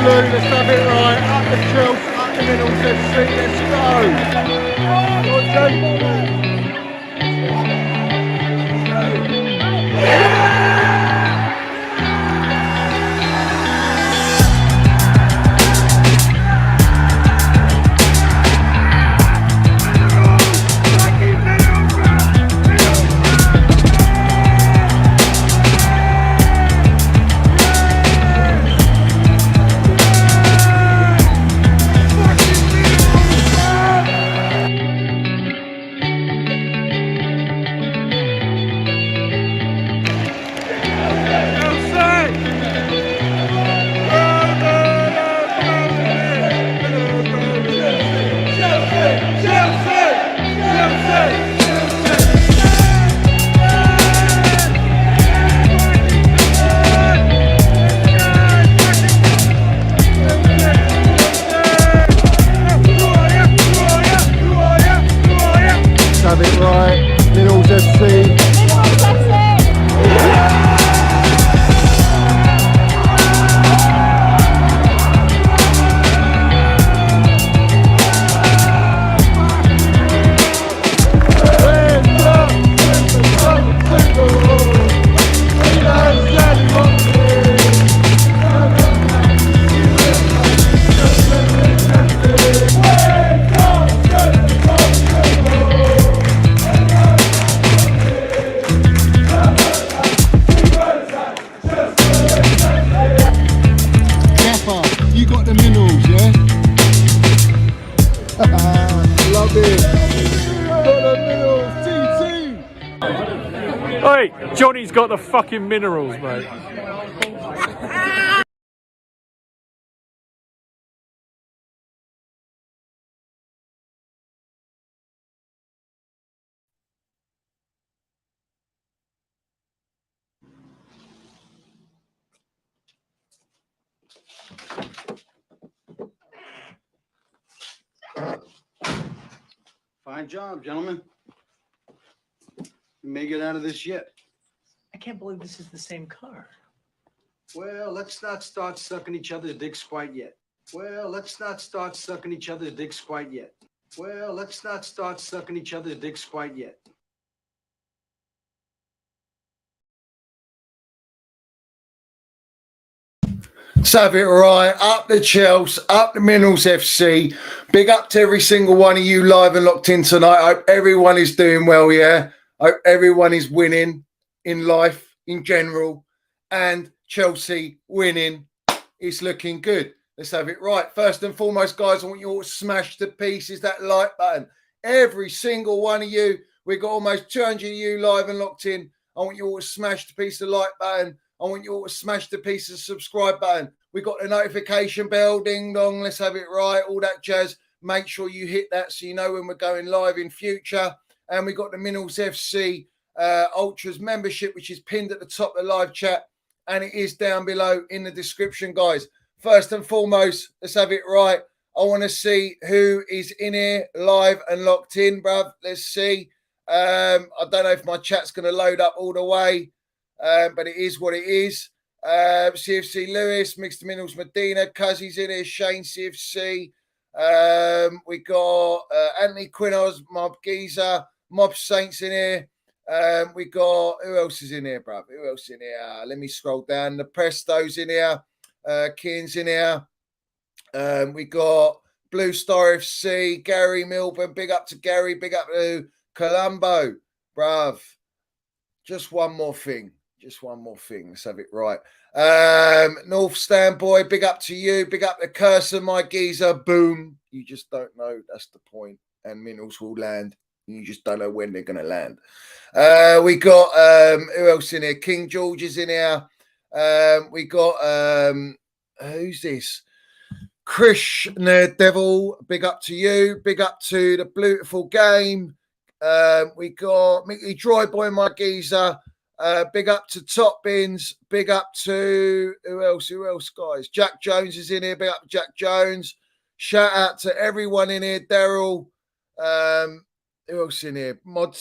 let's have it right. Up the Chelsea, up the middle, let's go. Have it right, Middles FC. You got the minerals, yeah? Love it. Got the minerals, TT. Hey, Johnny's got the fucking minerals, mate. Fine job, gentlemen. We may get out of this yet. I can't believe this is the same car. Well, let's not start sucking each other's dicks quite yet. Well, let's not start sucking each other's dicks quite yet. Well, let's not start sucking each other's dicks quite yet. Let's have it right. Up the Chelsea, up the Minerals FC. Big up to every single one of you live and locked in tonight. I hope everyone is doing well, yeah? I hope everyone is winning in life in general. And Chelsea winning. It's looking good. Let's have it right. First and foremost, guys, I want you all to smash to pieces that like button. Every single one of you. We've got almost 200 of you live and locked in. I want you all to smash the piece of like button. I want you all to smash the piece of subscribe button. We got the notification bell, ding dong. Let's have it right. All that jazz. Make sure you hit that so you know when we're going live in future. And we got the Minerals FC Ultras membership, which is pinned at the top of the live chat. And it is down below in the description, guys. First and foremost, let's have it right. I want to see who is in here live and locked in, bruv. Let's see. I don't know if my chat's going to load up all the way. But it is what it is. CFC Lewis, Mixed Minerals Medina, Cuzzy's in here, Shane CFC. We got Anthony Quinnos, Mob Geezer, Mob Saints in here. We got, who else is in here, bruv? Who else in here? Let me scroll down. The Presto's in here. Kian's in here. We got Blue Star FC, Gary Milburn. Big up to Gary. Big up to Colombo, bruv. Just one more thing. Let's have it right. North Stand Boy, big up to you. Big up to Cursor, my geezer. Boom. You just don't know. That's the point. And minerals will land. You just don't know when they're going to land. We got, who else in here? King George is in here. We got, who's this? Krishna Devil, big up to you. Big up to the Beautiful Game. We got Mickey Dry Boy, my geezer. Big up to Top Bins. Big up to who else, guys? Jack Jones is in here. Big up to Jack Jones. Shout out to everyone in here. Daryl. Who else in here? Mod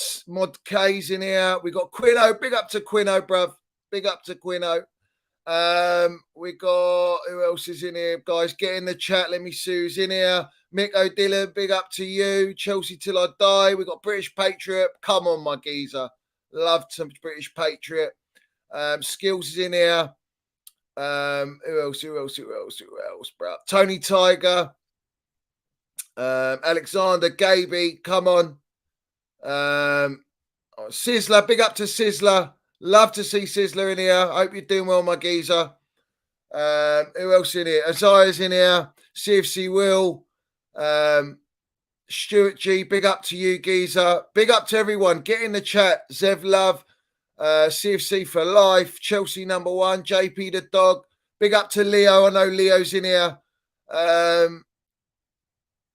K's in here. We got Quino. Big up to Quino, bruv. Big up to Quino. We got, who else is in here, guys? Get in the chat. Let me see who's in here. Mick O'Dillon, big up to you. Chelsea till I die. We got British Patriot. Come on, my geezer. Love some British Patriot. Skills is in here. Who else, bro? Tony Tiger. Alexander Gaby, come on. Sizzler, big up to Sizzler. Love to see Sizzler in here. Hope you're doing well, my geezer. Who else in here? Isaiah's in here. CFC Will. Stuart G, big up to you, geezer. Big up to everyone. Get in the chat. Zev Love. CFC for life. Chelsea number 1. JP the dog. Big up to Leo. I know Leo's in here.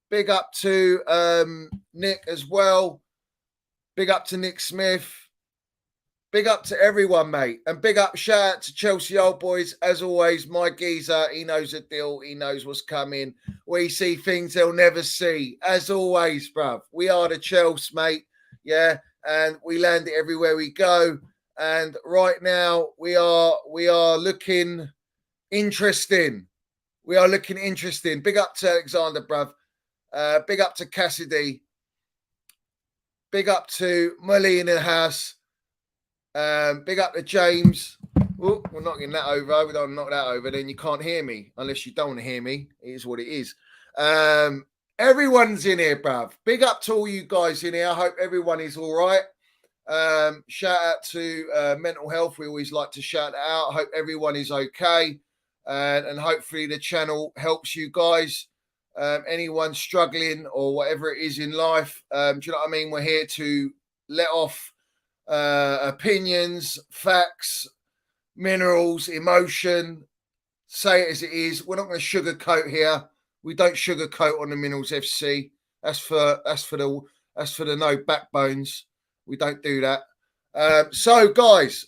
Big up to Nick as well. Big up to Nick Smith. Big up to everyone, mate. And big up, shout out to Chelsea Old Boys. As always, my geezer, he knows the deal. He knows what's coming. We see things they'll never see. As always, bruv, we are the Chelsea, mate. Yeah, and we land it everywhere we go. And right now, we are looking interesting. We are looking interesting. Big up to Alexander, bruv. Big up to Cassidy. Big up to Molly in the house. Big up to James. Oh, we're knocking that over. We don't knock that over, then you can't hear me unless you don't want to hear me. It is what it is. Everyone's in here, bruv. Big up to all you guys in here. I hope everyone is all right. Shout out to mental health. We always like to shout that out. I hope everyone is okay. And hopefully the channel helps you guys. Anyone struggling or whatever it is in life. Do you know what I mean? We're here to let off opinions, facts, minerals, emotion. Say it as it is. We're not going to sugarcoat here. We don't sugarcoat on the Minerals FC. That's for the no backbones. We don't do that. So, guys,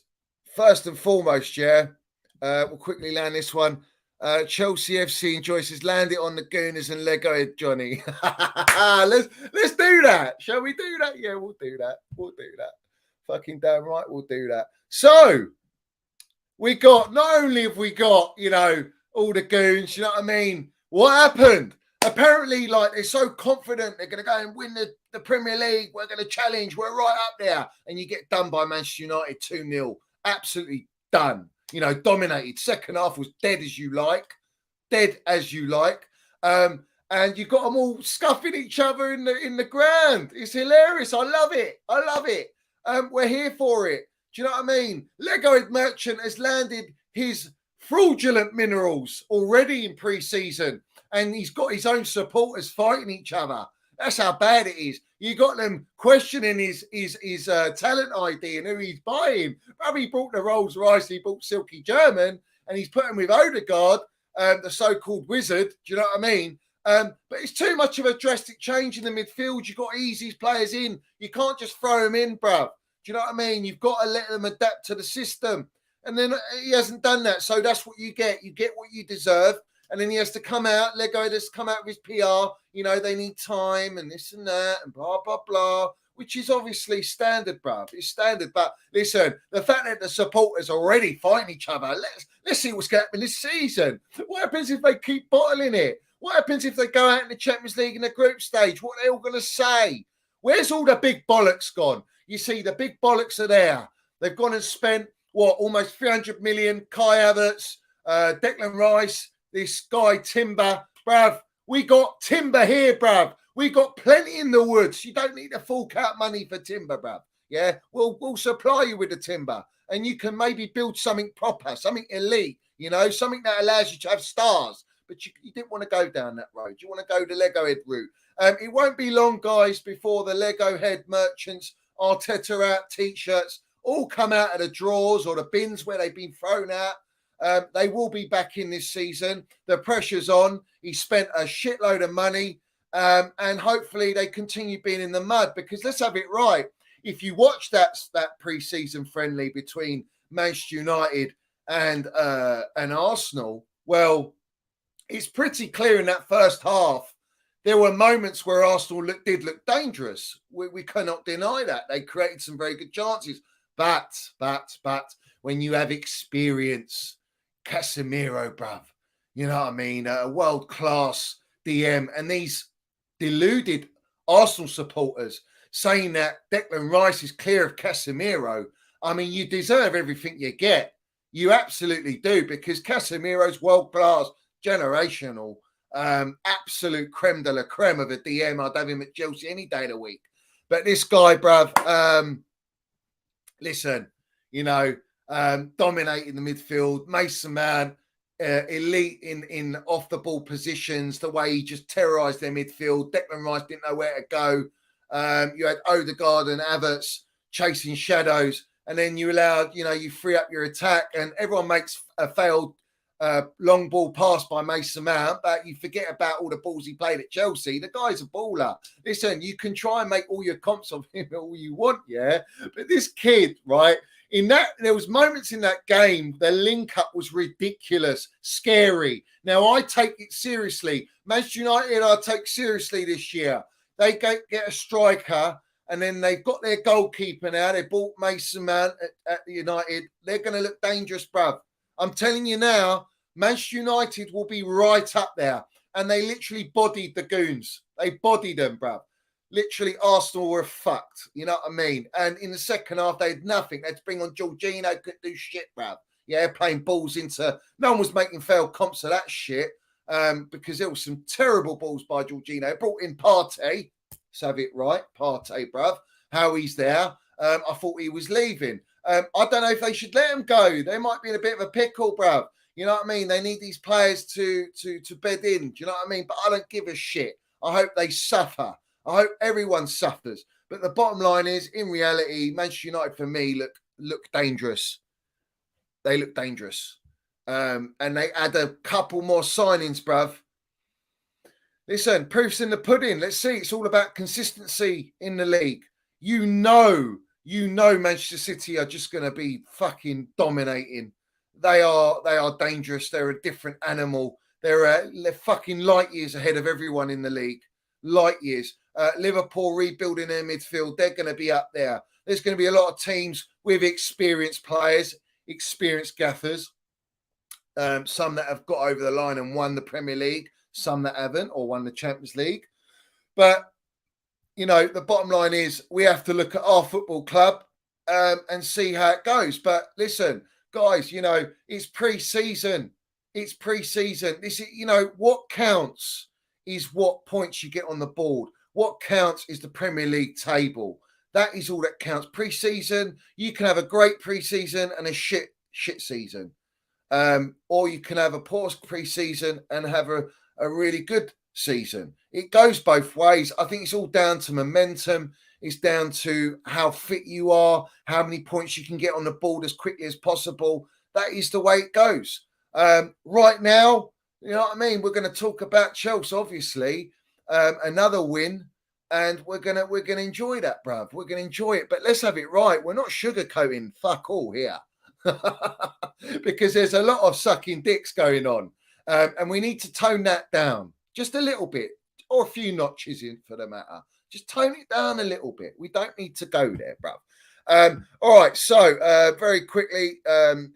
first and foremost, we'll quickly land this one. Chelsea FC and Joyce has landed on the Gooners and Lego Head, Johnny. let's do that. Shall we do that? Yeah, we'll do that. We'll do that. Fucking damn right, we'll do that. So we got, not only have we got, all the goons, you know what I mean? What happened? Apparently, like, they're so confident they're going to go and win the Premier League. We're going to challenge. We're right up there. And you get done by Manchester United 2-0. Absolutely done. Dominated. Second half was dead as you like. And you got them all scuffing each other in the ground. It's hilarious. I love it. We're here for it. Do you know what I mean? Lego Head Merchant has landed his fraudulent minerals already in pre-season, and he's got his own supporters fighting each other. That's how bad it is. You got them questioning his talent ID and who he's buying. He bought the Rolls Royce, he bought Silky German, and he's putting with Odegaard, the so-called wizard. Do you know what I mean? But it's too much of a drastic change in the midfield. You've got to ease these players in. You can't just throw them in, bruv. Do you know what I mean? You've got to let them adapt to the system. And then he hasn't done that. So that's what you get. You get what you deserve. And then he has to come out. Lego has come out with his PR. They need time and this and that and blah, blah, blah, which is obviously standard, bruv. It's standard. But listen, the fact that the supporters are already fighting each other, let's see what's going to happen this season. What happens if they keep bottling it? What happens if they go out in the Champions League in the group stage? What are they all going to say? Where's all the big bollocks gone? You see, the big bollocks are there. They've gone and spent, almost 300 million. Kai Havertz, Declan Rice, this guy Timber. Bruv, we got Timber here, bruv. We got plenty in the woods. You don't need to fork out money for Timber, bruv. Yeah, we'll supply you with the timber. And you can maybe build something proper, something elite, something that allows you to have stars. But you didn't want to go down that road. You want to go the Lego Head route. It won't be long, guys, before the Lego Head Merchants, Arteta out T-shirts, all come out of the drawers or the bins where they've been thrown out. They will be back in this season. The pressure's on. He spent a shitload of money. And hopefully they continue being in the mud, because let's have it right. If you watch that pre-season friendly between Manchester United and Arsenal, well, it's pretty clear in that first half, there were moments where Arsenal did look dangerous. We cannot deny that. They created some very good chances. But when you have experience, Casemiro, bruv. You know what I mean? A world-class DM. And these deluded Arsenal supporters saying that Declan Rice is clear of Casemiro. I mean, you deserve everything you get. You absolutely do, because Casemiro's world-class, generational, absolute creme de la creme of a DM. I'd have him at Chelsea any day of the week. But this guy, bruv, listen, you know, dominating the midfield. Mason Mount, elite in off the ball positions, the way he just terrorized their midfield. Declan Rice didn't know where to go. You had Odegaard and Havertz chasing shadows, and then you allowed, you know, you free up your attack, and everyone makes a failed long ball pass by Mason Mount, but you forget about all the balls he played at Chelsea. The guy's a baller. Listen, you can try and make all your comps of him all you want, yeah, but this kid, right? In that, there was moments in that game, the link-up was ridiculous, scary. Now, I take it seriously. Manchester United, I take seriously this year. They get a striker, and then they've got their goalkeeper now. They bought Mason Mount at United. They're going to look dangerous, bruv. I'm telling you now, Manchester United will be right up there. And they literally bodied the goons. They bodied them, bruv. Literally, Arsenal were fucked. You know what I mean? And in the second half, they had nothing. They had to bring on Jorginho, couldn't do shit, bruv. Yeah, playing balls into... No one was making failed comps of that shit because there was some terrible balls by Jorginho. Brought in Partey. Let's have it right. Partey, bruv. How he's there. I thought he was leaving. I don't know if they should let him go. They might be in a bit of a pickle, bruv. You know what I mean? They need these players to bed in. Do you know what I mean? But I don't give a shit. I hope they suffer. I hope everyone suffers. But the bottom line is, in reality, Manchester United, for me, look dangerous. They look dangerous. And they add a couple more signings, bruv. Listen, proof's in the pudding. Let's see. It's all about consistency in the league. You know Manchester City are just going to be fucking dominating. They are dangerous. They're a different animal. They're fucking light years ahead of everyone in the league. Light years. Liverpool rebuilding their midfield. They're going to be up there. There's going to be a lot of teams with experienced players, experienced gaffers. Some that have got over the line and won the Premier League. Some that haven't, or won the Champions League. But, you know, the bottom line is we have to look at our football club and see how it goes. But listen, guys, you know, it's pre-season. It's pre-season. This is, you know, what counts is what points you get on the board. What counts is the Premier League table. That is all that counts. Pre-season, you can have a great pre-season and a shit season. Or you can have a poor pre-season and have a really good season. It goes both ways. I think it's all down to momentum. It's down to how fit you are, how many points you can get on the board as quickly as possible. That is the way it goes. Right now, you know what I mean? We're going to talk about Chelsea, obviously. Another win, and we're gonna enjoy that, bruv. We're gonna enjoy it, but let's have it right. We're not sugarcoating fuck all here, because there's a lot of sucking dicks going on, and we need to tone that down just a little bit, or a few notches in for the matter. Just tone it down a little bit. We don't need to go there, bruv. All right, so very quickly,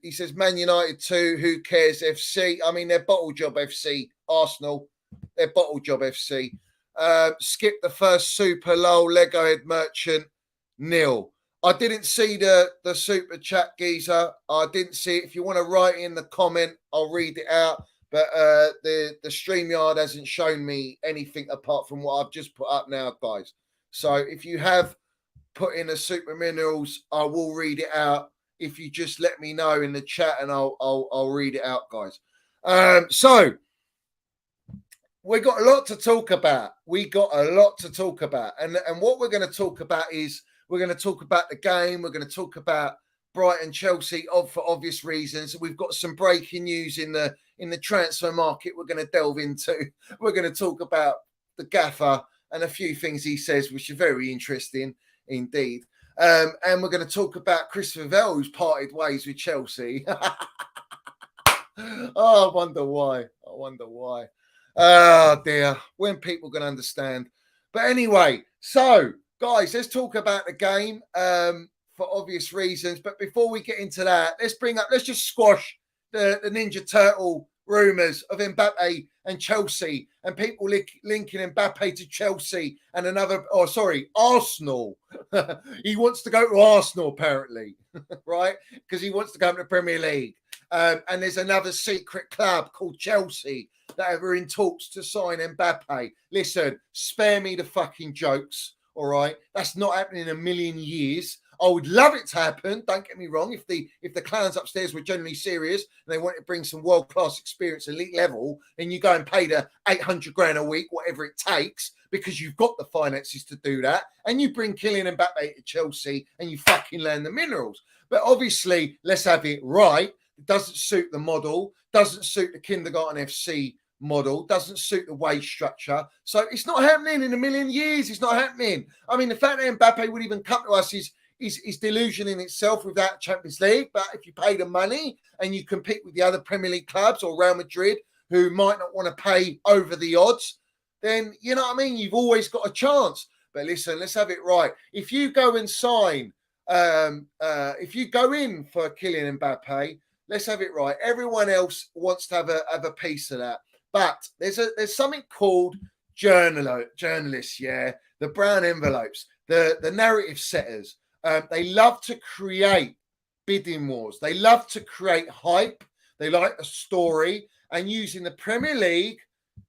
he says Man United 2, who cares FC? I mean, they're bottle job FC. Arsenal, they're bottle job FC. Skip the first super lol Lego head merchant nil. I didn't see the super chat, geezer. I didn't see it. If you want to write in the comment, I'll read it out. But the StreamYard hasn't shown me anything apart from what I've just put up now, guys. So if you have put in a super minerals, I will read it out. If you just let me know in the chat, and I'll read it out, guys. So we got a lot to talk about. And what we're going to talk about is we're going to talk about the game. We're going to talk about Brighton, Chelsea, for obvious reasons. We've got some breaking news in the transfer market we're going to delve into. We're going to talk about the gaffer and a few things he says, which are very interesting indeed. And we're going to talk about Chris Vivell, who's parted ways with Chelsea. Oh, I wonder why. Oh, dear. When people can understand. But anyway, so, guys, let's talk about the game for obvious reasons. But before we get into that, let's just squash the Ninja Turtle rumours of Mbappe and Chelsea, and people linking Mbappe to Chelsea and Arsenal. He wants to go to Arsenal, apparently, right? Because he wants to go to the Premier League. And there's another secret club called Chelsea that are in talks to sign Mbappe. Listen, spare me the fucking jokes, all right? That's not happening in a million years. I would love it to happen. Don't get me wrong. If the clowns upstairs were generally serious and they wanted to bring some world-class experience, elite level, then you go and pay the 800 grand a week, whatever it takes, because you've got the finances to do that, and you bring Kylian Mbappe to Chelsea and you fucking land the minerals. But obviously, let's have it right. It doesn't suit the model, doesn't suit the kindergarten FC model, doesn't suit the wage structure. So it's not happening in a million years. It's not happening. I mean, the fact that Mbappe would even come to us is delusion in itself without Champions League. But if you pay the money and you compete with the other Premier League clubs or Real Madrid, who might not want to pay over the odds, then you know what I mean? You've always got a chance. But listen, let's have it right. If you go and sign, if you go in for Kylian Mbappe, let's have it right. Everyone else wants to have a piece of that. But there's something called journalists, yeah, the brown envelopes, the narrative setters. They love to create bidding wars. They love to create hype. They like a story, and using the Premier League,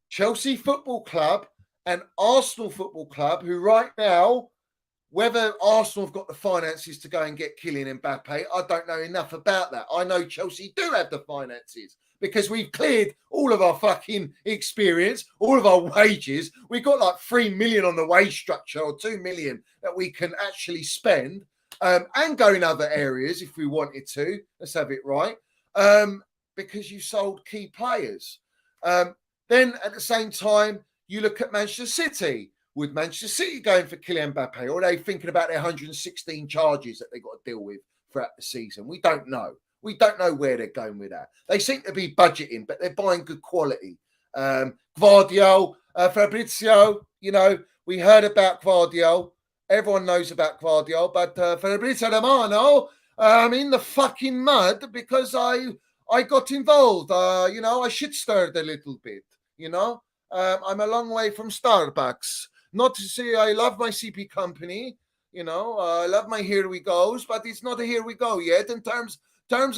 Chelsea Football Club, and Arsenal Football Club, who right now, whether Arsenal have got the finances to go and get Kylian Mbappe, I don't know enough about that. I know Chelsea do have the finances because we've cleared all of our fucking experience, all of our wages. We've got like 3 million on the wage structure or 2 million that we can actually spend and go in other areas if we wanted to. Let's have it right. Because you sold key players. Then at the same time, you look at Manchester City. Would Manchester City going for Kylian Mbappe, or are they thinking about their 116 charges that they got to deal with throughout the season? We don't know. We don't know where they're going with that. They seem to be budgeting, but they're buying good quality. Gvardiol, Fabrizio, you know, we heard about Gvardiol. Everyone knows about Gvardiol, but Fabrizio Romano, I'm in the fucking mud because I got involved. You know, I shit stirred a little bit, you know. I'm a long way from Starbucks. Not to say I love my CP company, you know, I love my here we goes, but it's not a here we go yet. In terms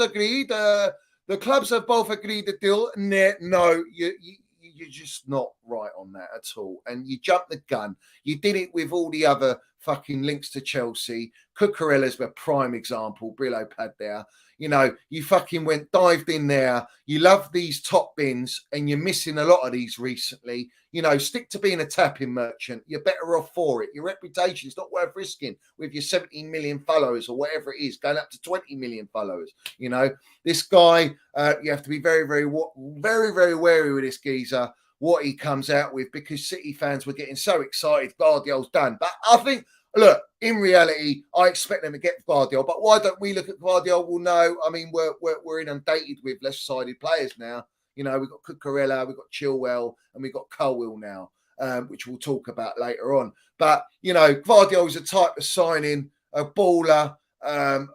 agreed, the clubs have both agreed the deal. No, you're just not right on that at all. And you jumped the gun. You did it with all the other fucking links to Chelsea. Cucurella's a prime example. Brillo pad there. You know, you fucking dived in there. You love these top bins and you're missing a lot of these recently. You know, stick to being a tapping merchant. You're better off for it. Your reputation is not worth risking with your 17 million followers or whatever it is, going up to 20 million followers. You know, this guy, you have to be very, very, very, very wary with this geezer, what he comes out with, because City fans were getting so excited. Guardiola's done. But I think, look, in reality, I expect them to get Gvardiol. But why don't we look at Gvardiol? Well, no, I mean, we're inundated with left-sided players now. You know, we've got Cucurella, we've got Chilwell, and we've got Colwill now, which we'll talk about later on. But, you know, Gvardiol is a type of signing, a baller,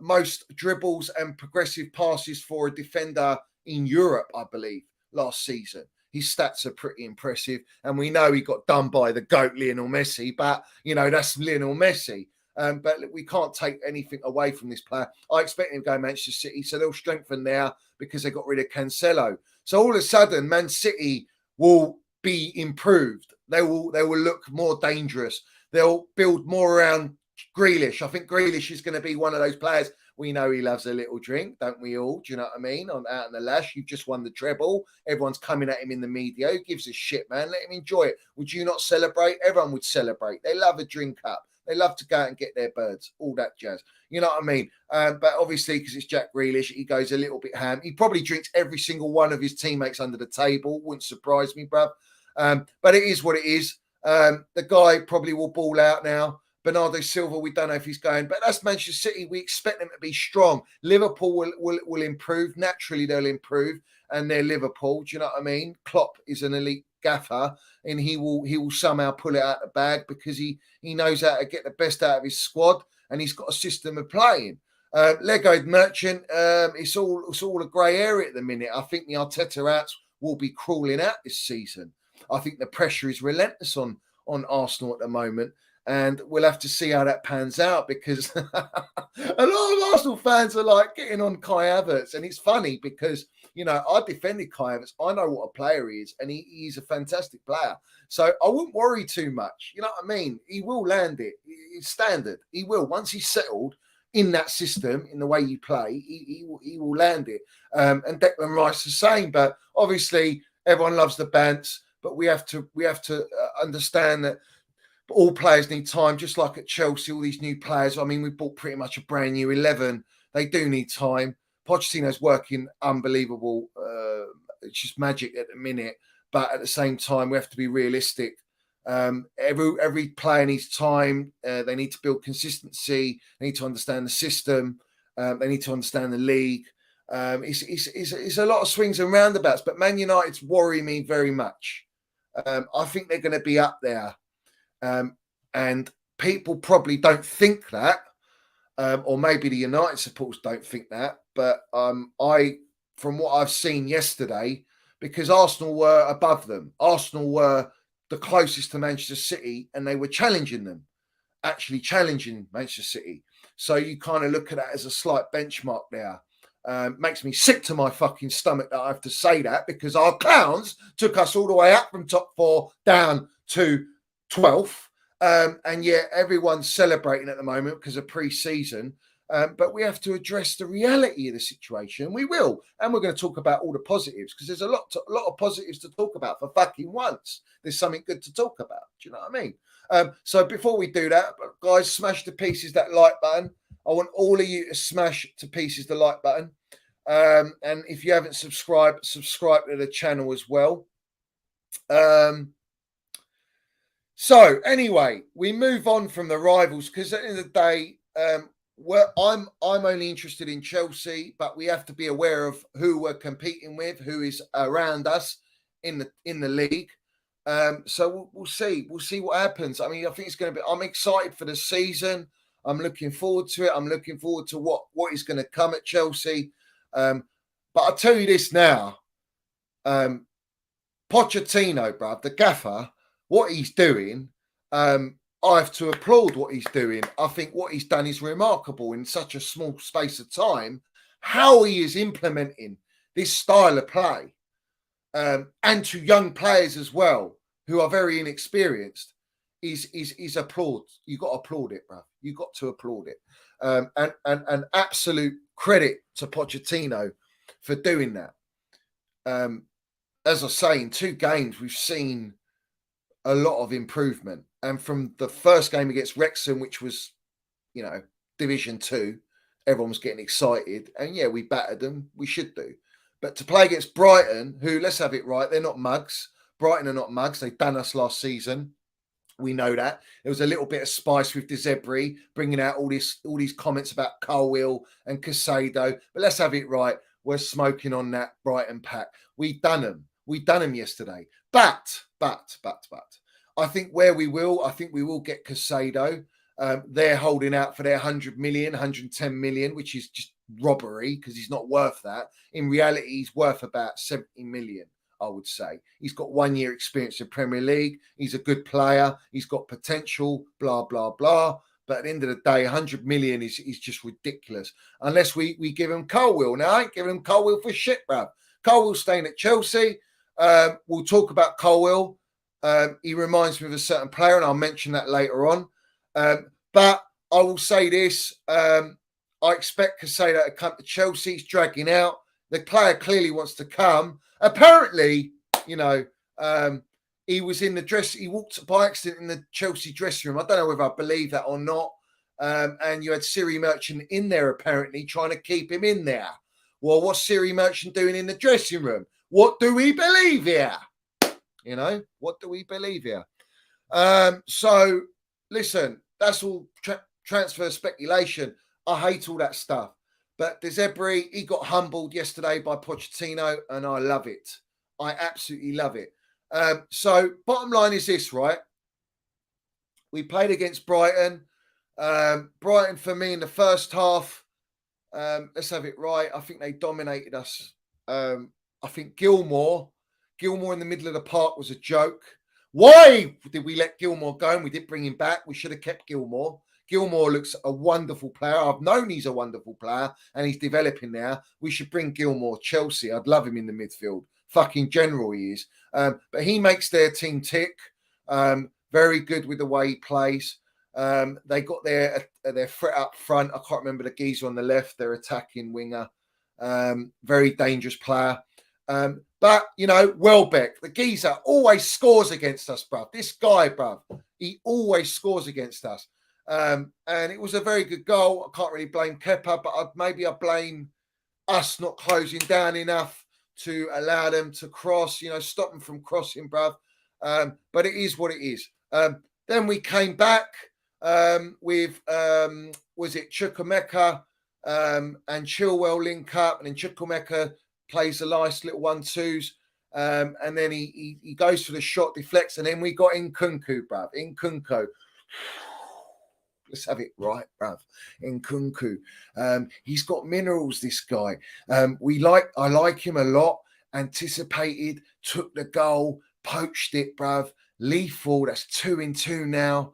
most dribbles and progressive passes for a defender in Europe, I believe, last season. His stats are pretty impressive. And we know he got done by the GOAT, Lionel Messi. But, you know, that's Lionel Messi. But we can't take anything away from this player. I expect him to go Manchester City. So they'll strengthen there because they got rid of Cancelo. So all of a sudden, Man City will be improved. They will look more dangerous. They'll build more around Grealish. I think Grealish is going to be one of those players. We know he loves a little drink, don't we all? Do you know what I mean? Out in the lash, you've just won the treble. Everyone's coming at him in the media. Who gives a shit, man? Let him enjoy it. Would you not celebrate? Everyone would celebrate. They love a drink up. They love to go out and get their birds, all that jazz. You know what I mean? But obviously, because it's Jack Grealish, he goes a little bit ham. He probably drinks every single one of his teammates under the table. Wouldn't surprise me, bruv. But it is what it is. The guy probably will ball out now. Bernardo Silva, we don't know if he's going, but that's Manchester City. We expect them to be strong. Liverpool will improve. Naturally, they'll improve, and they're Liverpool. Do you know what I mean? Klopp is an elite gaffer, and he will somehow pull it out of the bag because he knows how to get the best out of his squad, and he's got a system of playing. Lego Merchant, it's all a grey area at the minute. I think the Arteta outs will be crawling out this season. I think the pressure is relentless on Arsenal at the moment, and we'll have to see how that pans out because a lot of Arsenal fans are like getting on Kai Havertz, and it's funny because I defended Kai Havertz. I know what a player he is, and he's a fantastic player. So I wouldn't worry too much. You know what I mean? He will land it. It's standard. He will once he's settled in that system, in the way you play, he will land it. And Declan Rice the same. But obviously, everyone loves the bants. But we have to understand that all players need time, just like at Chelsea, all these new players. I mean, we bought pretty much a brand new 11. They do need time. Pochettino's working unbelievable. It's just magic at the minute. But at the same time, we have to be realistic. Every player needs time. They need to build consistency. They need to understand the system. They need to understand the league. It's a lot of swings and roundabouts. But Man United's worry me very much. I think they're going to be up there. And people probably don't think that. Or maybe the United supporters don't think that. But from what I've seen yesterday, because Arsenal were above them, Arsenal were the closest to Manchester City, and they were challenging them, actually challenging Manchester City. So you kind of look at that as a slight benchmark there. Makes me sick to my fucking stomach that I have to say that, because our clowns took us all the way up from top 4 down to 12th. And yet everyone's celebrating at the moment because of pre-season. But we have to address the reality of the situation. We will. And we're going to talk about all the positives, because there's a lot of positives to talk about for fucking once. There's something good to talk about. Do you know what I mean? So before we do that, guys, smash to pieces that like button. I want all of you to smash to pieces the like button. And if you haven't subscribed, subscribe to the channel as well. So anyway, we move on from the rivals, because at the end of the day, I'm only interested in Chelsea, but we have to be aware of who we're competing with, who is around us in the league. So we'll see what happens. I mean, I think it's going to be. I'm excited for the season. I'm looking forward to it. I'm looking forward to what is going to come at Chelsea. But I'll tell you this now, Pochettino, bruv, the gaffer, what he's doing. I have to applaud what he's doing. I think what he's done is remarkable in such a small space of time. How he is implementing this style of play, and to young players as well who are very inexperienced, is applaud. You got to applaud it, bro. You got to applaud it. And absolute credit to Pochettino for doing that. As I say, in 2 games we've seen a lot of improvement. And from the first game against Wrexham, which was, Division 2, everyone was getting excited. And yeah, we battered them. We should do. But to play against Brighton, who, let's have it right, they're not mugs. Brighton are not mugs. They done us last season. We know that. There was a little bit of spice with De Zerbi bringing out all these comments about Colwill and Casado. But let's have it right. We're smoking on that Brighton pack. We done them yesterday. But. I think we will get Casado. They're holding out for their 100 million, 110 million, which is just robbery because he's not worth that. In reality, he's worth about 70 million, I would say. He's got 1 year experience in Premier League. He's a good player. He's got potential, blah, blah, blah. But at the end of the day, 100 million is just ridiculous. Unless we give him Colwill. Now, I ain't giving him Colwill for shit, bruv. Colwill's staying at Chelsea. We'll talk about Colwill. He reminds me of a certain player, and I'll mention that later on. But I will say this. I expect Casado to come to Chelsea. He's dragging out. The player clearly wants to come. Apparently, he was in the dress. He walked by accident in the Chelsea dressing room. I don't know whether I believe that or not. And you had Siri Merchant in there, apparently, trying to keep him in there. Well, what's Siri Merchant doing in the dressing room? What do we believe here? What do we believe here? So, listen, that's all transfer speculation. I hate all that stuff. But De Zerbi, he got humbled yesterday by Pochettino, and I love it. I absolutely love it. So, bottom line is this, right? We played against Brighton. Brighton, for me, in the first half, Let's have it right. I think they dominated us. I think Gilmore in the middle of the park was a joke. Why did we let Gilmore go? And we did bring him back. We should have kept Gilmore. Gilmore looks a wonderful player. I've known he's a wonderful player and he's developing now. We should bring Gilmore, Chelsea. I'd love him in the midfield. Fucking general he is. But he makes their team tick. Very good with the way he plays. They got their threat up front. I can't remember the geezer on the left, their attacking winger. Very dangerous player. But, you know, Welbeck, the geezer, always scores against us, bruv. This guy, bruv, he always scores against us. And it was a very good goal. I can't really blame Kepa, but maybe I blame us not closing down enough to allow them to cross, you know, stop them from crossing, bruv. But it is what it is. Then we came back with, was it Chukwuemeka and Chilwell link up, and then Chukwuemeka plays a nice little 1-2s, and then he goes for the shot, deflects, and then we got Nkunku, bruv. Nkunku. Let's have it right, bruv. Nkunku. He's got minerals, this guy. I like him a lot. Anticipated, took the goal, poached it, bruv. Lethal, that's 2-2 now.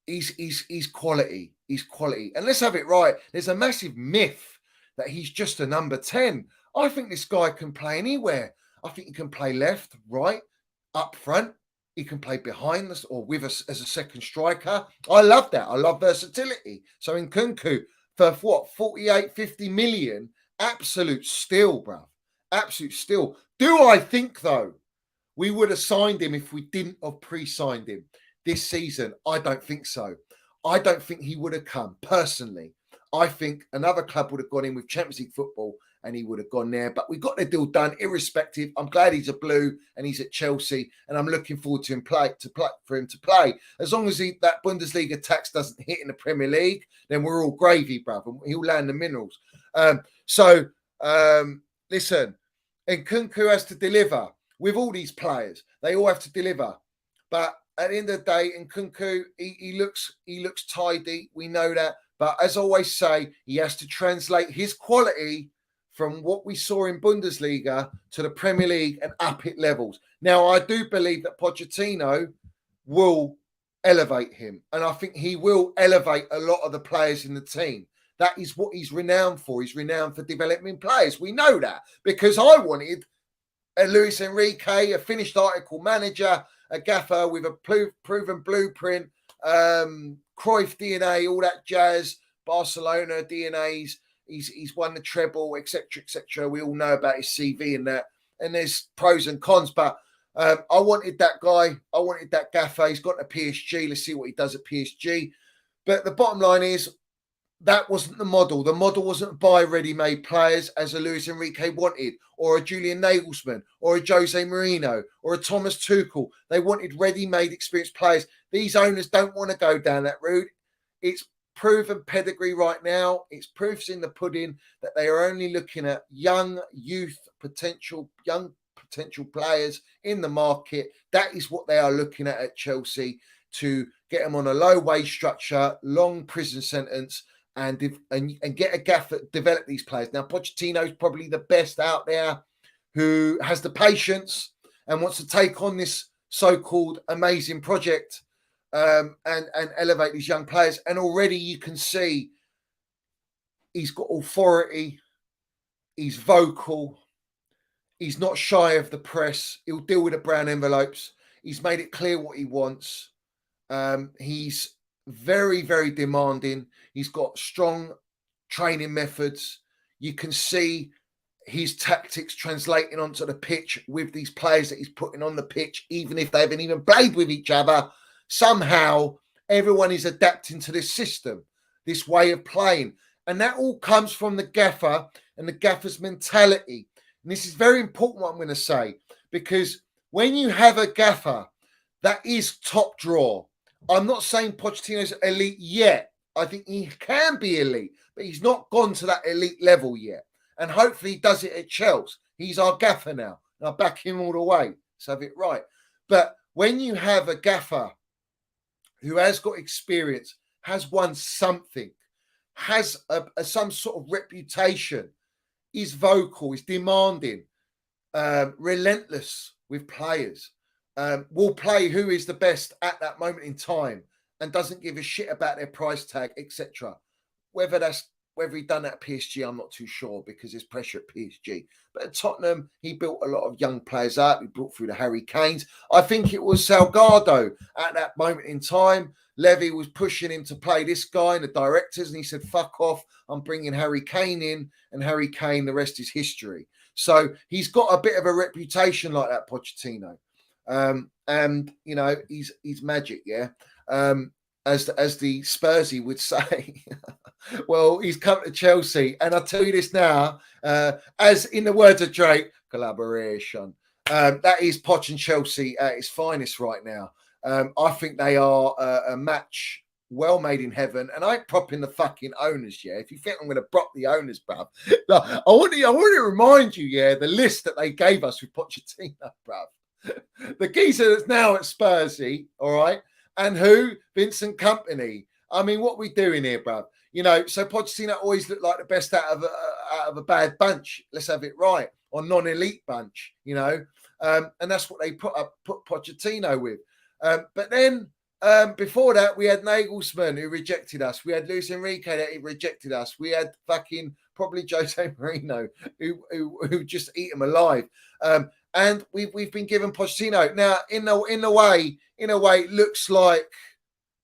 He's quality. He's quality. And let's have it right. There's a massive myth that he's just a number 10. I think this guy can play anywhere. I think he can play left, right, up front. He can play behind us or with us as a second striker. I love that. I love versatility. So Nkunku for what, 48, 50 million? Absolute steal, bruv. Absolute steal. Do I think, though, we would have signed him if we didn't have pre-signed him this season? I don't think so. I don't think he would have come, personally. I think another club would have gone in with Champions League football and he would have gone there. But we got the deal done, irrespective. I'm glad he's a Blue and he's at Chelsea, and I'm looking forward to him for him to play. As long as that Bundesliga tax doesn't hit in the Premier League, then we're all gravy, brother. He'll land the minerals. Listen, Nkunku has to deliver with all these players. They all have to deliver. But at the end of the day, Nkunku, he looks tidy. We know that. But as I always say, he has to translate his quality from what we saw in Bundesliga to the Premier League and up it levels. Now, I do believe that Pochettino will elevate him. And I think he will elevate a lot of the players in the team. That is what he's renowned for. He's renowned for developing players. We know that because I wanted a Luis Enrique, a finished article manager, a gaffer with a proven blueprint, Cruyff DNA, all that jazz, Barcelona DNAs. He's won the treble, etc., etc. We all know about his CV and that. And there's pros and cons, but I wanted that guy. I wanted that gaffer. He's got a PSG. Let's see what he does at PSG. But the bottom line is that wasn't the model. The model wasn't buy ready-made players as a Luis Enrique wanted, or a Julian Nagelsmann, or a Jose Mourinho, or a Thomas Tuchel. They wanted ready-made experienced players. These owners don't want to go down that route. It's proven pedigree right now. It's proofs in the pudding that they are only looking at young potential players in the market. That is what they are looking at Chelsea, to get them on a low wage structure, long prison sentence, and get a gaffer, develop these players. Now, Pochettino is probably the best out there who has the patience and wants to take on this so-called amazing project and elevate these young players. And already you can see he's got authority, he's vocal, he's not shy of the press, he'll deal with the brown envelopes, he's made it clear what he wants. He's very, very demanding. He's got strong training methods. You can see his tactics translating onto the pitch with these players that he's putting on the pitch, even if they haven't even played with each other. Somehow, everyone is adapting to this system, this way of playing. And that all comes from the gaffer and the gaffer's mentality. And this is very important what I'm going to say, because when you have a gaffer that is top draw, I'm not saying Pochettino's elite yet. I think he can be elite, but he's not gone to that elite level yet. And hopefully he does it at Chelsea. He's our gaffer now. And I back him all the way. Let's have it right. But when you have a gaffer who has got experience, has won something, has some sort of reputation, is vocal, is demanding, relentless with players, will play who is the best at that moment in time and doesn't give a shit about their price tag, etc. Whether he done that at PSG, I'm not too sure because there's pressure at PSG. But at Tottenham, he built a lot of young players up. He brought through the Harry Kanes. I think it was Salgado at that moment in time. Levy was pushing him to play this guy and the directors, and he said, fuck off, I'm bringing Harry Kane in. And Harry Kane, the rest is history. So he's got a bit of a reputation like that, Pochettino. And, you know, he's magic, yeah? As the Spursy would say. Well, he's come to Chelsea, and I'll tell you this now, as in the words of Drake, collaboration. That is Poch and Chelsea at its finest right now. I think they are a match well made in heaven, and I ain't propping the fucking owners, yeah. If you think I'm going to prop the owners, bruv, I want to remind you, yeah, the list that they gave us with Pochettino, bruv. The geezer that's now at Spursy, all right, and who? Vincent Kompany. I mean, what are we doing here, bruv? You know, so Pochettino always looked like the best out of a bad bunch. Let's have it right, or non-elite bunch, you know, and that's what they put Pochettino with. But then before that, we had Nagelsmann who rejected us. We had Luis Enrique that rejected us. We had fucking probably Jose Mourinho who just eat him alive. And we've been given Pochettino now. In a way, it looks like,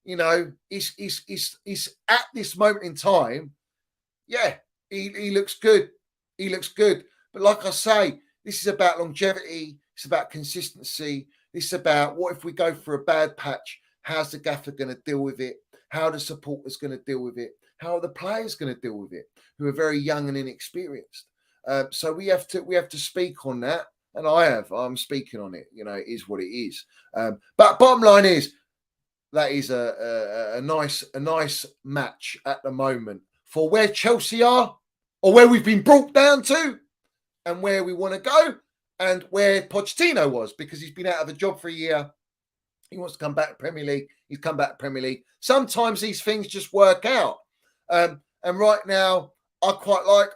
you know, he's at this moment in time. Yeah, he looks good. He looks good. But like I say, this is about longevity. It's about consistency. This is about what if we go for a bad patch? How's the gaffer going to deal with it? How are the supporters going to deal with it? How are the players going to deal with it? Who are very young and inexperienced. So we have to speak on that, and I'm speaking on it. You know, it is what it is. But bottom line is that is a nice match at the moment for where Chelsea are, or where we've been brought down to, and where we want to go, and where Pochettino was, because he's been out of a job for a year. He wants to come back to Premier League. He's come back to Premier League. Sometimes these things just work out. And right now, I quite like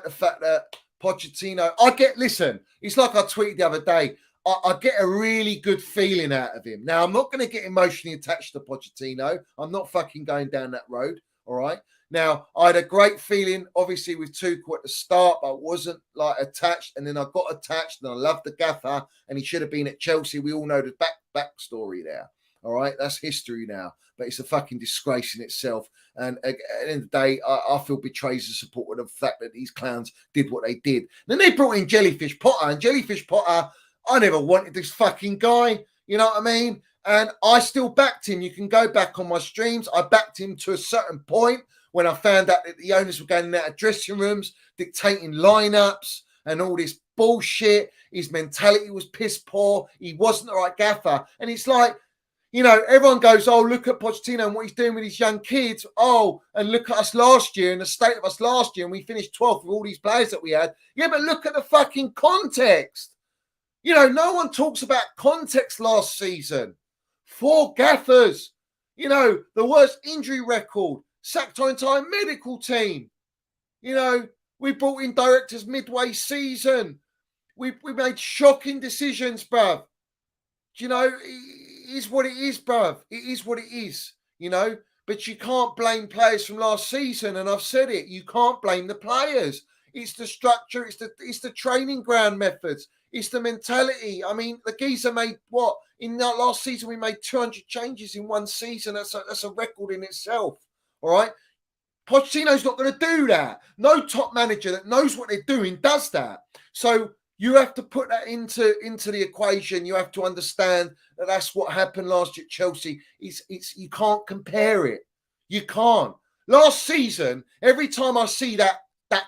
the fact that Pochettino. Listen, it's like I tweeted the other day. I get a really good feeling out of him. Now, I'm not going to get emotionally attached to Pochettino. I'm not fucking going down that road. All right. Now, I had a great feeling, obviously, with Tuchel at the start, but I wasn't like attached. And then I got attached, and I loved the gaffer, and he should have been at Chelsea. We all know the backstory there. All right, that's history now. But it's a fucking disgrace in itself. And at the end of the day, I feel betrayed as a supporter of the fact that these clowns did what they did. Then they brought in Jellyfish Potter, and Jellyfish Potter, I never wanted this fucking guy. You know what I mean? And I still backed him. You can go back on my streams. I backed him to a certain point when I found out that the owners were going out of dressing rooms, dictating lineups and all this bullshit. His mentality was piss poor. He wasn't the right gaffer. And it's like, you know, everyone goes, oh, look at Pochettino and what he's doing with his young kids. Oh, and look at us last year and the state of us last year. And we finished 12th with all these players that we had. Yeah, but look at the fucking context. You know, no one talks about context last season. 4 gaffers. You know, the worst injury record. Sacked our entire medical team. You know, we brought in directors midway season. We made shocking decisions, bruv. Do you know, it is what it is, bruv. It is what it is, you know. But you can't blame players from last season, and I've said it. You can't blame the players. It's the structure. It's the training ground methods. It's the mentality. I mean, the geezer made what? In that last season, we made 200 changes in one season. That's a record in itself. All right. Pochettino's not going to do that. No top manager that knows what they're doing does that. So you have to put that into the equation. You have to understand that that's what happened last year at Chelsea. It's you can't compare it. You can't. Last season, every time I see that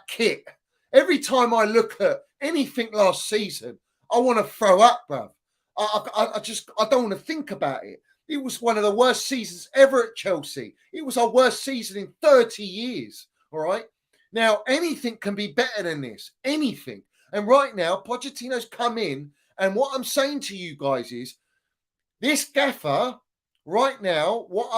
kit, every time I look at anything last season, I want to throw up, bruv. I don't want to think about it. It was one of the worst seasons ever at Chelsea. It was our worst season in 30 years. All right. Now, anything can be better than this. Anything. And right now, Pochettino's come in. And what I'm saying to you guys is this gaffer right now, what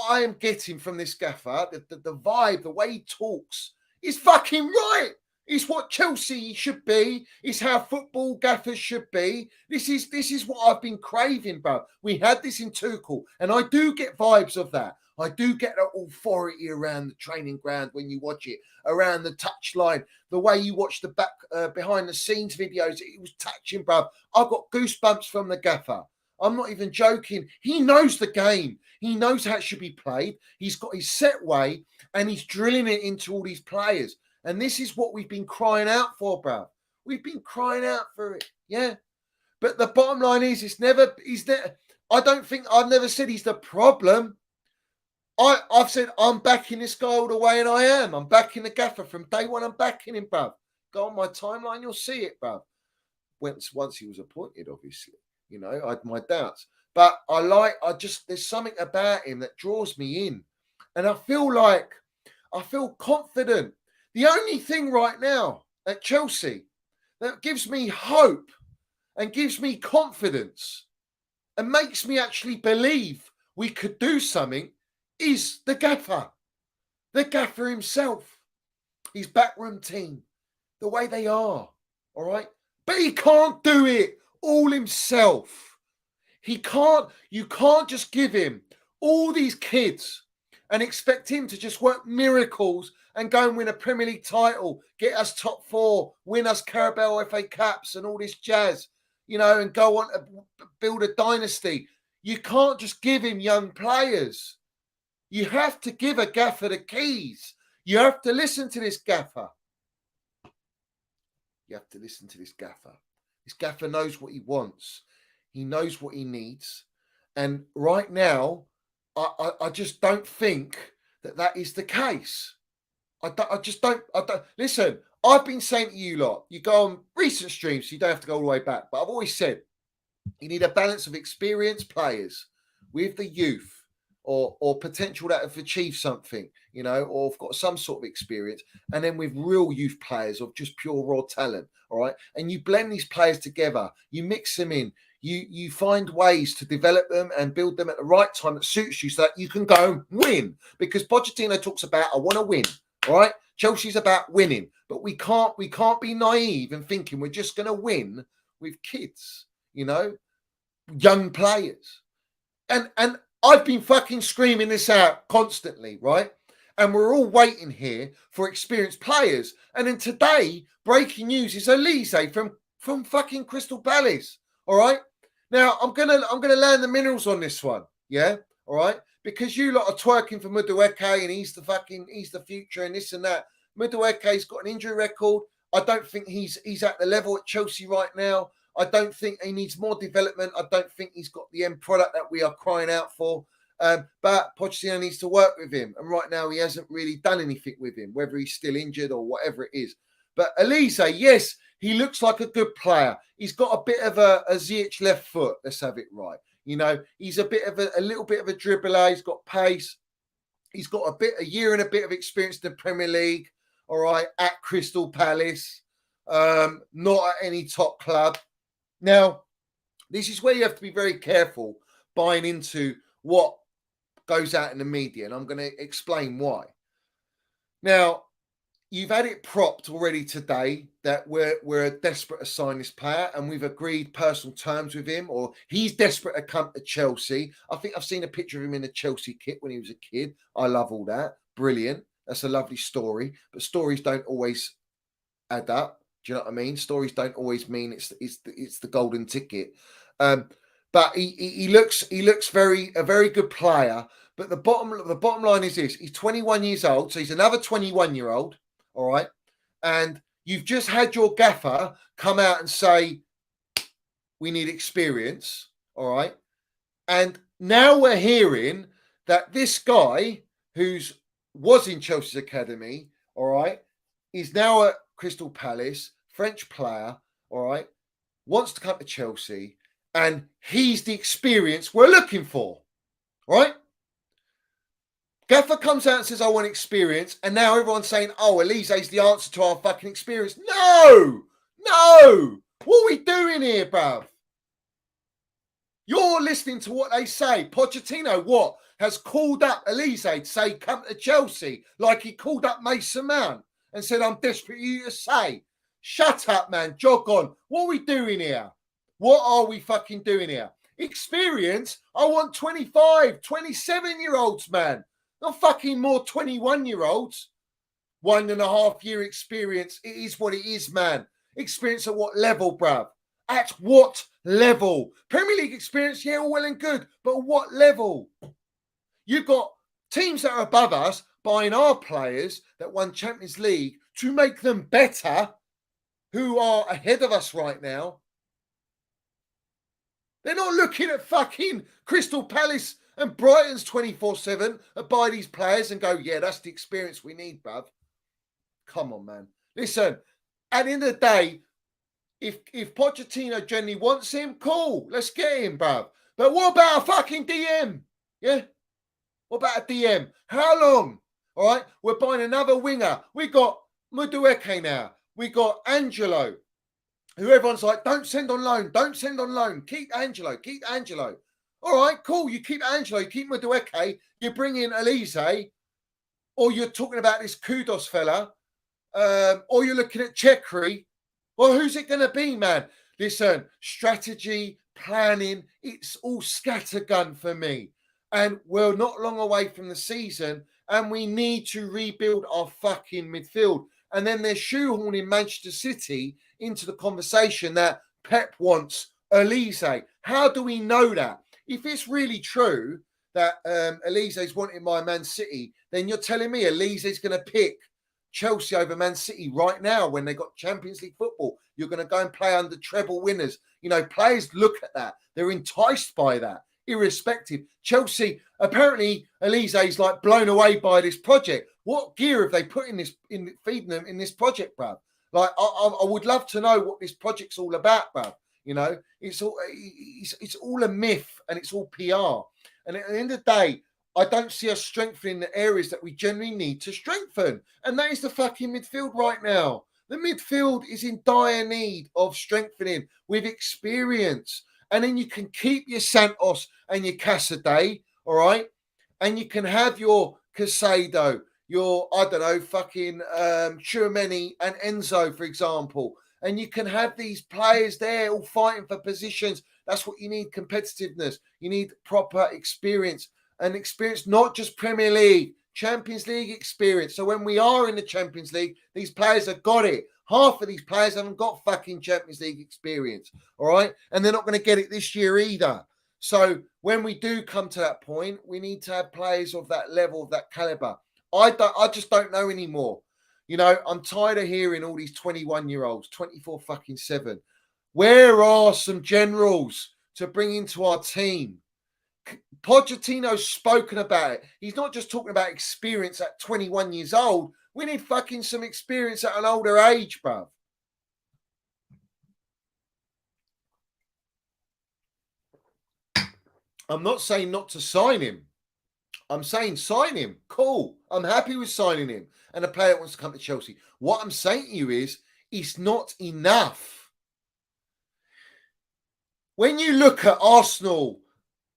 I am getting from this gaffer, the vibe, the way he talks, is fucking right. It's what Chelsea should be. It's how football gaffers should be. This is what I've been craving, bro. We had this in Tuchel, and I do get vibes of that. I do get that authority around the training ground when you watch it, around the touchline, the way you watch the back behind the scenes videos. It was touching, bro. I got goosebumps from the gaffer. I'm not even joking. He knows the game. He knows how it should be played. He's got his set way, and he's drilling it into all these players. And this is what we've been crying out for, bro. We've been crying out for it, yeah. But the bottom line is, he's never. I don't think I've never said he's the problem. I've said I'm backing this guy all the way, and I am. I'm backing the gaffer from day one. I'm backing him, bro. Go on my timeline, you'll see it, bro. Once he was appointed, obviously, you know, I had my doubts, but there's something about him that draws me in, and I feel confident. The only thing right now at Chelsea that gives me hope and gives me confidence and makes me actually believe we could do something is the gaffer himself, his backroom team, the way they are, all right? But he can't do it all himself. You can't just give him all these kids and expect him to just work miracles and go and win a Premier League title, get us top four, win us Carabao FA Cups and all this jazz, you know, and go on to build a dynasty. You can't just give him young players. You have to give a gaffer the keys. You have to listen to this gaffer. You have to listen to this gaffer. This gaffer knows what he wants. He knows what he needs. And right now, I just don't think that is the case. I don't. Listen, I've been saying to you lot, you go on recent streams, so you don't have to go all the way back. But I've always said, you need a balance of experienced players with the youth or potential that have achieved something, you know, or have got some sort of experience, and then with real youth players of just pure raw talent, all right? And you blend these players together, you mix them in, you find ways to develop them and build them at the right time that suits you so that you can go and win. Because Pochettino talks about, I want to win, all right? Chelsea's about winning, but we can't be naive and thinking we're just going to win with kids, you know, young players. And I've been fucking screaming this out constantly, right? And we're all waiting here for experienced players. And then today, breaking news is Olise from fucking Crystal Palace. All right. Now I'm gonna land the minerals on this one. Yeah. All right. Because you lot are twerking for Mudryk and he's the future and this and that. Mudryk's got an injury record. I don't think he's at the level at Chelsea right now. I don't think he needs more development. I don't think he's got the end product that we are crying out for. But Pochettino needs to work with him. And right now he hasn't really done anything with him, whether he's still injured or whatever it is. But Olise, yes, he looks like a good player. He's got a bit of a Ziyech left foot. Let's have it right. You know, he's a little bit of a dribbler. He's got pace. He's got a year and a bit of experience in the Premier League. All right, at Crystal Palace, not at any top club. Now, this is where you have to be very careful buying into what goes out in the media, and I'm going to explain why. Now, you've had it propped already today that we're desperate to sign this player, and we've agreed personal terms with him, or he's desperate to come to Chelsea. I think I've seen a picture of him in a Chelsea kit when he was a kid. I love all that. Brilliant. That's a lovely story, but stories don't always add up. Do you know what I mean? Stories don't always mean it's the golden ticket. But he looks a very good player. But the bottom line is this: he's 21 years old, so he's another 21-year-old. All right, and you've just had your gaffer come out and say we need experience. All right, and now we're hearing that this guy was in Chelsea's academy, all right, is now at Crystal Palace, French player, all right, wants to come to Chelsea, and he's the experience we're looking for, right? Gaffer comes out and says, I want experience, and now everyone's saying, oh, Olise's the answer to our fucking experience. No! What are we doing here, bruv? You're listening to what they say. Pochettino, what? Has called up Olise to say, come to Chelsea, like he called up Mason Mount and said, I'm desperate for you to say. Shut up, man. Jog on. What are we doing here? What are we fucking doing here? Experience? I want 25, 27-year-olds, man. Not fucking more 21-year-olds. 1.5 year experience. It is what it is, man. Experience at what level, bruv? At what level? Premier League experience, yeah, all well and good. But what level? You've got teams that are above us buying our players that won Champions League to make them better, who are ahead of us right now. They're not looking at fucking Crystal Palace and Brighton's 24/7 and buy these players and go, yeah, that's the experience we need, bruv. Come on, man. Listen, at the end of the day, if Pochettino genuinely wants him, cool. Let's get him, bruv. But what about a fucking DM? Yeah? What about a DM? How long? All right? We're buying another winger. We got Mudryk now. We got Angelo, who everyone's like, don't send on loan. Don't send on loan. Keep Angelo. Keep Angelo. All right, cool. You keep Angelo. You keep Mudryk. You bring in Olise. Or you're talking about this Kudos fella. Or you're looking at Chekri. Well, who's it going to be, man? Listen, strategy, planning, it's all scattergun for me. And we're not long away from the season, and we need to rebuild our fucking midfield. And then they're shoehorning Manchester City into the conversation that Pep wants Olise. How do we know that? If it's really true that Olise's wanted by Man City, then you're telling me Olise's going to pick Chelsea over Man City right now when they got Champions League football. You're going to go and play under treble winners. You know, players look at that. They're enticed by that, irrespective. Chelsea, apparently, Olise's like blown away by this project. What gear have they put in feeding them in this project, bruv? Like, I would love to know what this project's all about, bruv. You know, it's all a myth and it's all PR. And at the end of the day, I don't see us strengthening the areas that we generally need to strengthen. And that is the fucking midfield right now. The midfield is in dire need of strengthening with experience. And then you can keep your Santos and your Casadei, all right? And you can have your Casado, your, I don't know, fucking Tchouameni and Enzo, for example. And you can have these players there all fighting for positions. That's what you need, competitiveness. You need proper experience. And experience, not just Premier League, Champions League experience. So when we are in the Champions League, these players have got it. Half of these players haven't got fucking Champions League experience, all right? And they're not going to get it this year either. So when we do come to that point, we need to have players of that level, of that caliber. I just don't know anymore. You know, I'm tired of hearing all these 21-year-olds, 24-7. Where are some generals to bring into our team? Pochettino's spoken about it. He's not just talking about experience at 21 years old. We need fucking some experience at an older age, bruv. I'm not saying not to sign him. I'm saying sign him. Cool. I'm happy with signing him. And a player that wants to come to Chelsea. What I'm saying to you is, it's not enough. When you look at Arsenal,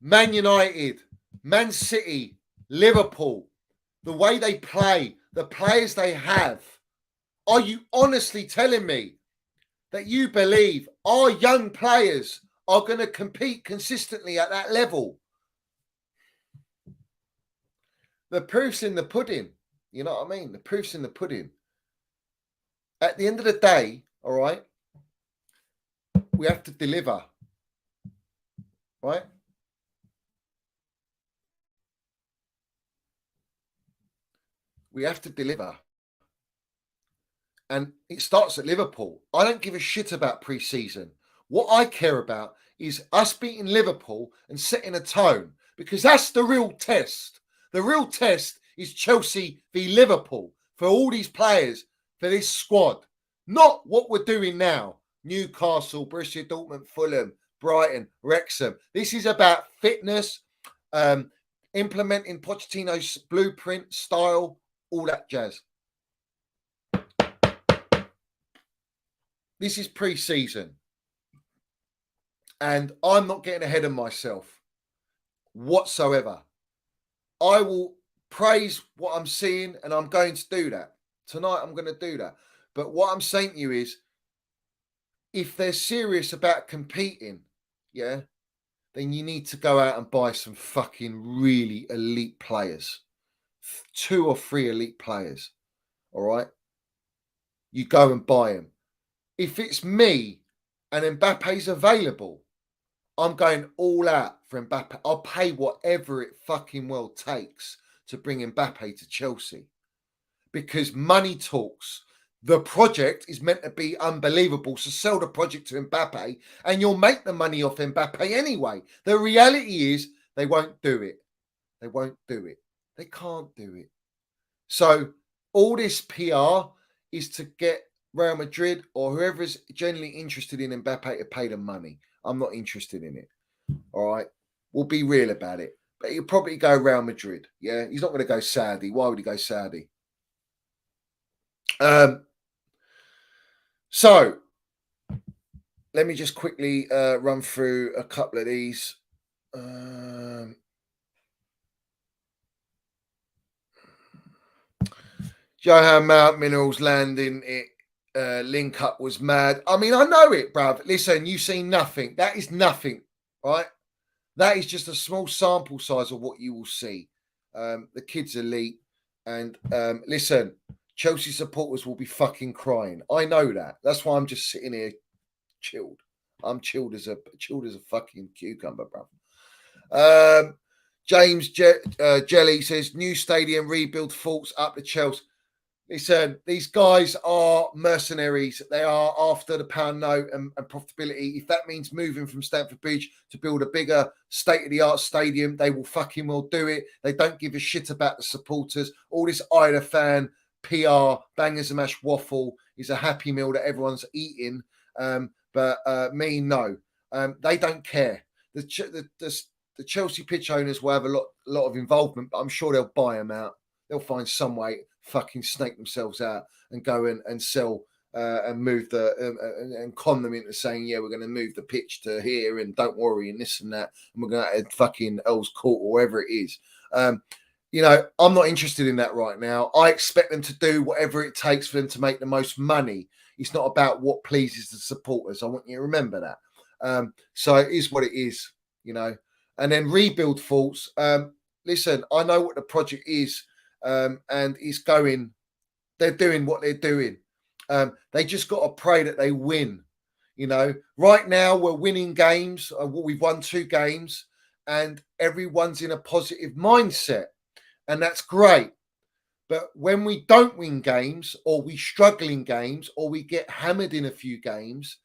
Man United, Man City, Liverpool, the way they play, the players they have, are you honestly telling me that you believe our young players are going to compete consistently at that level? The proof's in the pudding. You know what I mean? The proof's in the pudding. At the end of the day, all right, we have to deliver. Right? We have to deliver. And it starts at Liverpool. I don't give a shit about pre-season. What I care about is us beating Liverpool and setting a tone, because that's the real test. The real test is Chelsea v Liverpool for all these players, for this squad. Not what we're doing now. Newcastle, Borussia Dortmund, Fulham, Brighton, Wrexham. This is about fitness, implementing Pochettino's blueprint, style, all that jazz. This is pre-season. And I'm not getting ahead of myself whatsoever. I will praise what I'm seeing, and I'm going to do that. Tonight, I'm going to do that. But what I'm saying to you is, if they're serious about competing, yeah, then you need to go out and buy some fucking really elite players. 2 or 3 elite players. All right. You go and buy them. If it's me and Mbappe's available, I'm going all out for Mbappe. I'll pay whatever it fucking well takes to bring Mbappe to Chelsea, because money talks. The project is meant to be unbelievable. So sell the project to Mbappe and you'll make the money off Mbappe anyway. The reality is they won't do it. They won't do it. They can't do it. So all this PR is to get Real Madrid or whoever's generally interested in Mbappe to pay them money. I'm not interested in it. All right. We'll be real about it. But he'll probably go Real Madrid. Yeah. He's not going to go Saudi. Why would he go Saudi? So let me just quickly run through a couple of these. Johan Mount Minerals landing it. Link up was mad. I mean, I know it, bruv. Listen, you've seen nothing. That is nothing, right? That is just a small sample size of what you will see. The kid's elite. And listen, Chelsea supporters will be fucking crying. I know that. That's why I'm just sitting here chilled. I'm chilled as a fucking cucumber, bruv. James Jelly says, new stadium rebuild faults up the Chelsea. Listen, these guys are mercenaries. They are after the pound note and profitability. If that means moving from Stamford Bridge to build a bigger state-of-the-art stadium, they will fucking well do it. They don't give a shit about the supporters. All this Ida fan, PR, bangers and mash waffle is a happy meal that everyone's eating. But me, no. They don't care. The Chelsea pitch owners will have a lot of involvement, but I'm sure they'll buy them out. They'll find some way fucking snake themselves out and go and sell and move and con them into saying, yeah, we're going to move the pitch to here and don't worry and this and that, and we're going to add fucking Earl's Court or wherever it is. You know, I'm not interested in that right now. I expect them to do whatever it takes for them to make the most money. It's not about what pleases the supporters. I want you to remember that. So it is what it is, you know. And then rebuild faults. Listen, I know what the project is. And it's going, they're doing what they're doing. They just got to pray that they win. You know, right now we're winning games. We've won 2 games and everyone's in a positive mindset. And that's great. But when we don't win games or we struggle in games or we get hammered in a few games,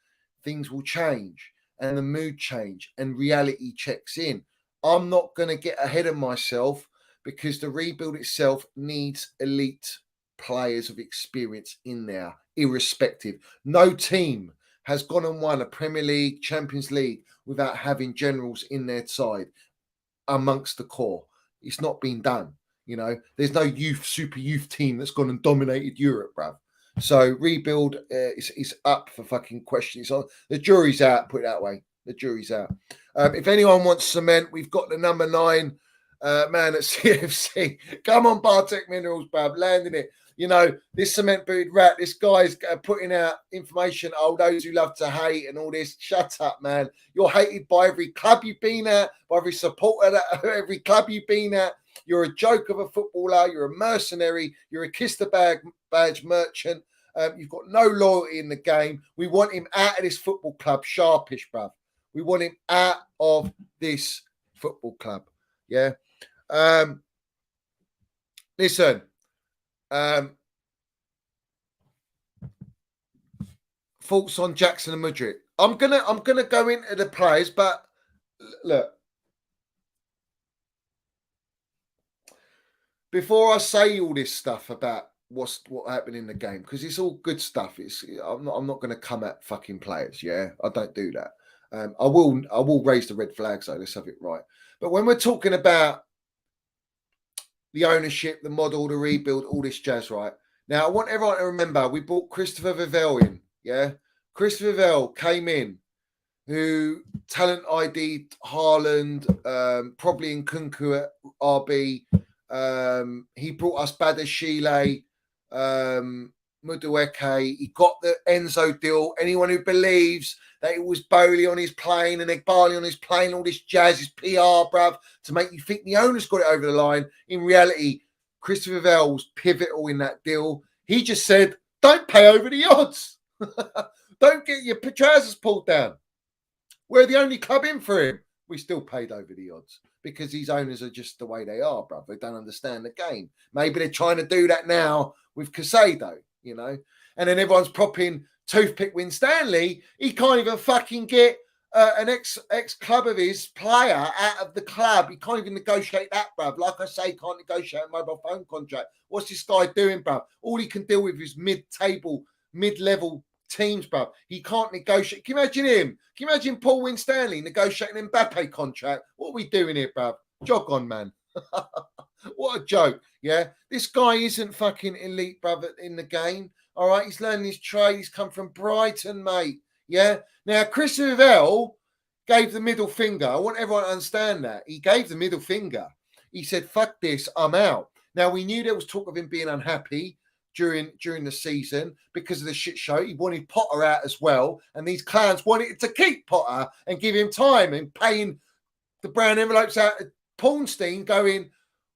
things will change and the mood change and reality checks in. I'm not going to get ahead of myself, because the rebuild itself needs elite players of experience in there, irrespective. No team has gone and won a Premier League, Champions League without having generals in their side amongst the core. It's not been done. You know, there's no super youth team that's gone and dominated Europe, bruv. So rebuild is up for fucking questions. So the jury's out, put it that way. The jury's out. If anyone wants cement, we've got the number 9 man at CFC. Come on, Bartek Minerals, bruv, landing it. You know, this cement booted rat, this guy's putting out information, those who love to hate and all this. Shut up, man. You're hated by every club you've been at, by every supporter, every club you've been at. You're a joke of a footballer. You're a mercenary. You're a kiss the badge merchant. You've got no loyalty in the game. We want him out of this football club, sharpish, bruv. We want him out of this football club. Yeah. Listen, thoughts on Jackson and Mudryk. I'm gonna go into the players, but look, before I say all this stuff about what happened in the game, because it's all good stuff. I'm not going to come at fucking players. Yeah, I don't do that. I will raise the red flags though. Let's have it right. But when we're talking about the ownership, the model, the rebuild, all this jazz, right? Now, I want everyone to remember we brought Christopher Vivell in, yeah? Christopher Vivell came in who talent ID'd Haaland, probably in Kunku at RB. He brought us Badashile, Mudryk. He got the Enzo deal. Anyone who believes that it was Bowley on his plane and Igbali on his plane, all this jazz is PR, bruv, to make you think the owner's got it over the line. In reality, Christopher Vivell was pivotal in that deal. He just said, don't pay over the odds. Don't get your trousers pulled down. We're the only club in for him. We still paid over the odds because these owners are just the way they are, bruv. They don't understand the game. Maybe they're trying to do that now with Casado, you know. And then everyone's propping Toothpick Winstanley. He can't even fucking get an ex club of his player out of the club. He can't even negotiate that, bruv. Like I say, can't negotiate a mobile phone contract. What's this guy doing, bruv? All he can deal with is mid-table, mid-level teams, bruv. He can't negotiate. Can you imagine him? Can you imagine Paul Winstanley negotiating an Mbappe contract? What are we doing here, bruv? Jog on, man. What a joke, yeah? This guy isn't fucking elite, bruv, in the game. All right, he's learning his trade. He's come from Brighton, mate. Yeah? Now, Chris Vivell gave the middle finger. I want everyone to understand that. He gave the middle finger. He said, fuck this, I'm out. Now, we knew there was talk of him being unhappy during the season because of the shit show. He wanted Potter out as well. And these clowns wanted to keep Potter and give him time and paying the brown envelopes out to Paulstein going,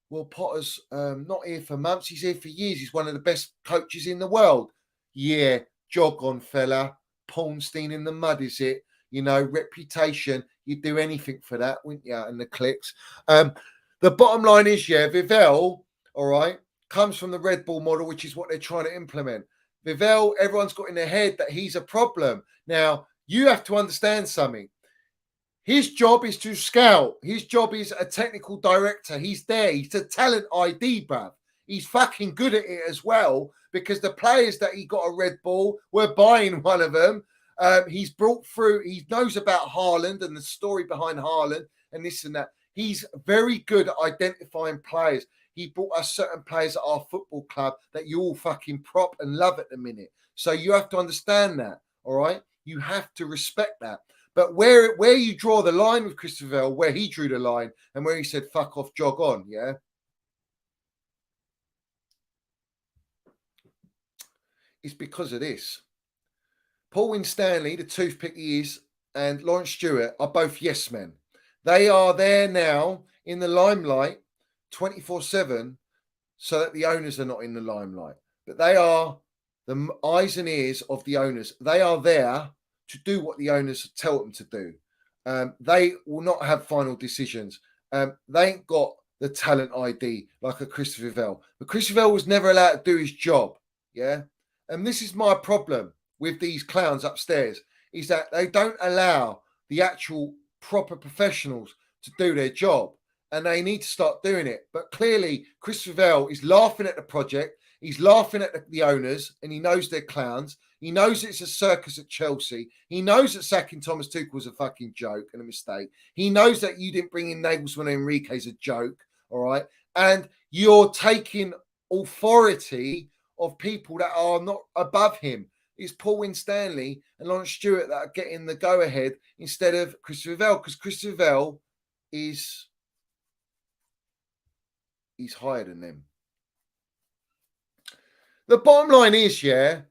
well, Potter's not here for months. He's here for years. He's one of the best coaches in the world. Yeah, jog on, fella. Paulstein in the mud, is it? You know, reputation. You'd do anything for that, wouldn't you? And the clicks. The bottom line is, yeah, Vivell, all right, comes from the Red Bull model, which is what they're trying to implement. Vivell, everyone's got in their head that he's a problem. Now, you have to understand something. His job is to scout. His job is a technical director. He's there. He's a talent ID, bruv. He's fucking good at it as well because the players that he got a Red Bull, we're buying one of them. He's brought through, he knows about Haaland and the story behind Haaland and this and that. He's very good at identifying players. He brought us certain players at our football club that you all fucking prop and love at the minute. So you have to understand that, all right? You have to respect that. But where you draw the line with Christopher Vivell, where he drew the line and where he said, fuck off, jog on, yeah? It's because of this. Paul Winstanley, the toothpick he is, and Lawrence Stewart are both yes men. They are there now in the limelight 24/7 so that the owners are not in the limelight. But they are the eyes and ears of the owners. They are there to do what the owners tell them to do. They will not have final decisions. They ain't got the talent ID like a Christopher Vivell. But Christopher Vivell was never allowed to do his job, yeah? And this is my problem with these clowns upstairs, is that they don't allow the actual proper professionals to do their job. And they need to start doing it. But clearly, Christopher Vivell is laughing at the project. He's laughing at the owners, and he knows they're clowns. He knows it's a circus at Chelsea. He knows that sacking Thomas Tuchel was a fucking joke and a mistake. He knows that you didn't bring in Nagelsmann and Enrique as a joke, all right? And you're taking authority of people that are not above him. It's Paul Winstanley and Lawrence Stewart that are getting the go-ahead instead of Christopher Vivell, because Christopher Vivell he's higher than them. The bottom line is, yeah,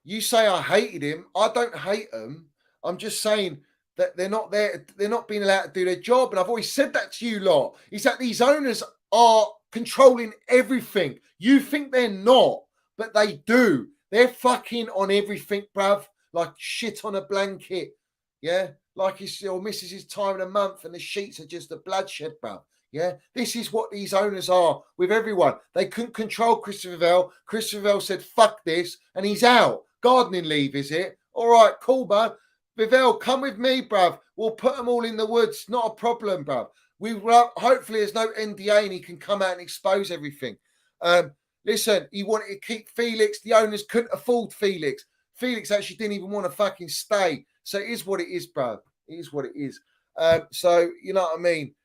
you say I hated him. I don't hate them. I'm just saying that they're not there. They're not being allowed to do their job. And I've always said that to you lot, is that these owners are controlling everything. You think they're not, but they do. They're fucking on everything, bruv, like shit on a blanket. Yeah, like he still misses his time in a month and the sheets are just a bloodshed, bruv. Yeah, this is what these owners are with everyone. They couldn't control Christopher Vivell. Christopher Vivell said, fuck this, and he's out. Gardening leave, is it? All right, cool, bro. Vivell, come with me, bruv. We'll put them all in the woods. Not a problem, bruv. Hopefully there's no NDA and he can come out and expose everything. Listen, he wanted to keep Felix. The owners couldn't afford Felix. Felix actually didn't even want to fucking stay. So it is what it is, bruv. It is what it is. So, you know what I mean?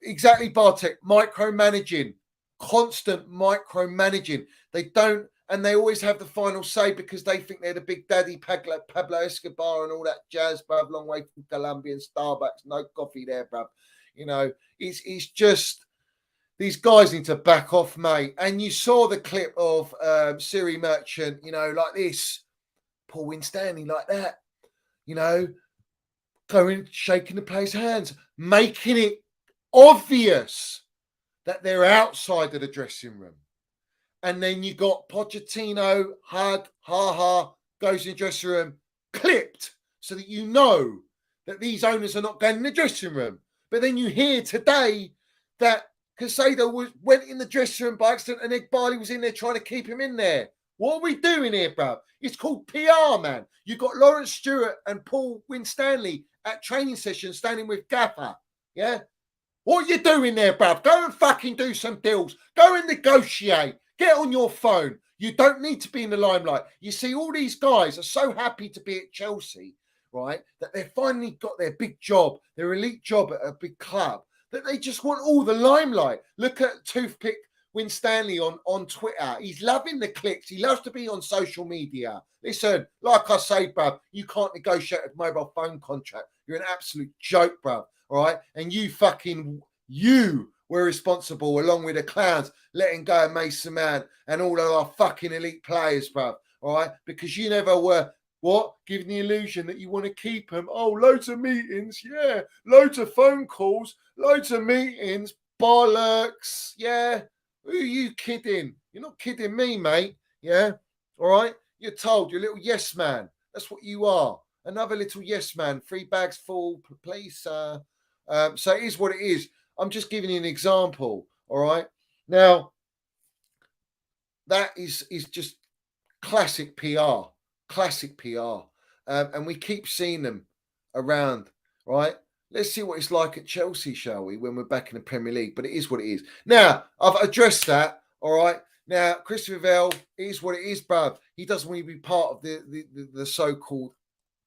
Exactly, Bartek. Micromanaging. Constant micromanaging. They don't and they always have the final say because they think they're the big daddy, Pablo Escobar and all that jazz, bruv. Long way from Colombian Starbucks, no coffee there, bruv. You know, it's just these guys need to back off, mate. And you saw the clip of Siri Merchant, you know, like this, Paul Winstanley like that, you know, going, shaking the players' hands, making it obvious that they're outside of the dressing room. And then you got Pochettino, hug, ha, goes in the dressing room, clipped, so that you know that these owners are not going in the dressing room. But then you hear today that Casado went in the dressing room by accident and Igbali was in there trying to keep him in there. What are we doing here, bruv? It's called PR, man. You've got Lawrence Stewart and Paul Winstanley at training sessions standing with Gaffer, yeah? What are you doing there, bruv? Go and fucking do some deals. Go and negotiate. Get on your phone. You don't need to be in the limelight. You see, all these guys are so happy to be at Chelsea, right, that they've finally got their big job, their elite job at a big club, that they just want all the limelight. Look at Toothpick Winstanley on Twitter. He's loving the clicks. He loves to be on social media. Listen, like I say, bruv, you can't negotiate a mobile phone contract. You're an absolute joke, bruv, all right? And you were responsible, along with the clowns, letting go of Mason Mount and all of our fucking elite players, bruv, all right? Because you never were, what? Giving the illusion that you want to keep them. Oh, loads of meetings, yeah. Loads of phone calls, loads of meetings, bollocks, yeah. Who are you kidding? You're not kidding me, mate, yeah? All right? You're told, you're a little yes man. That's what you are. Another little yes man. 3 bags full, please, sir. So it is what it is. I'm just giving you an example, all right? Now, that is just classic PR, and we keep seeing them around, right? Let's see what it's like at Chelsea, shall we, when we're back in the Premier League, but it is what it is. Now, I've addressed that, all right? Now, Chris Vivell, it is what it is, bruv. He doesn't want to be part of the so-called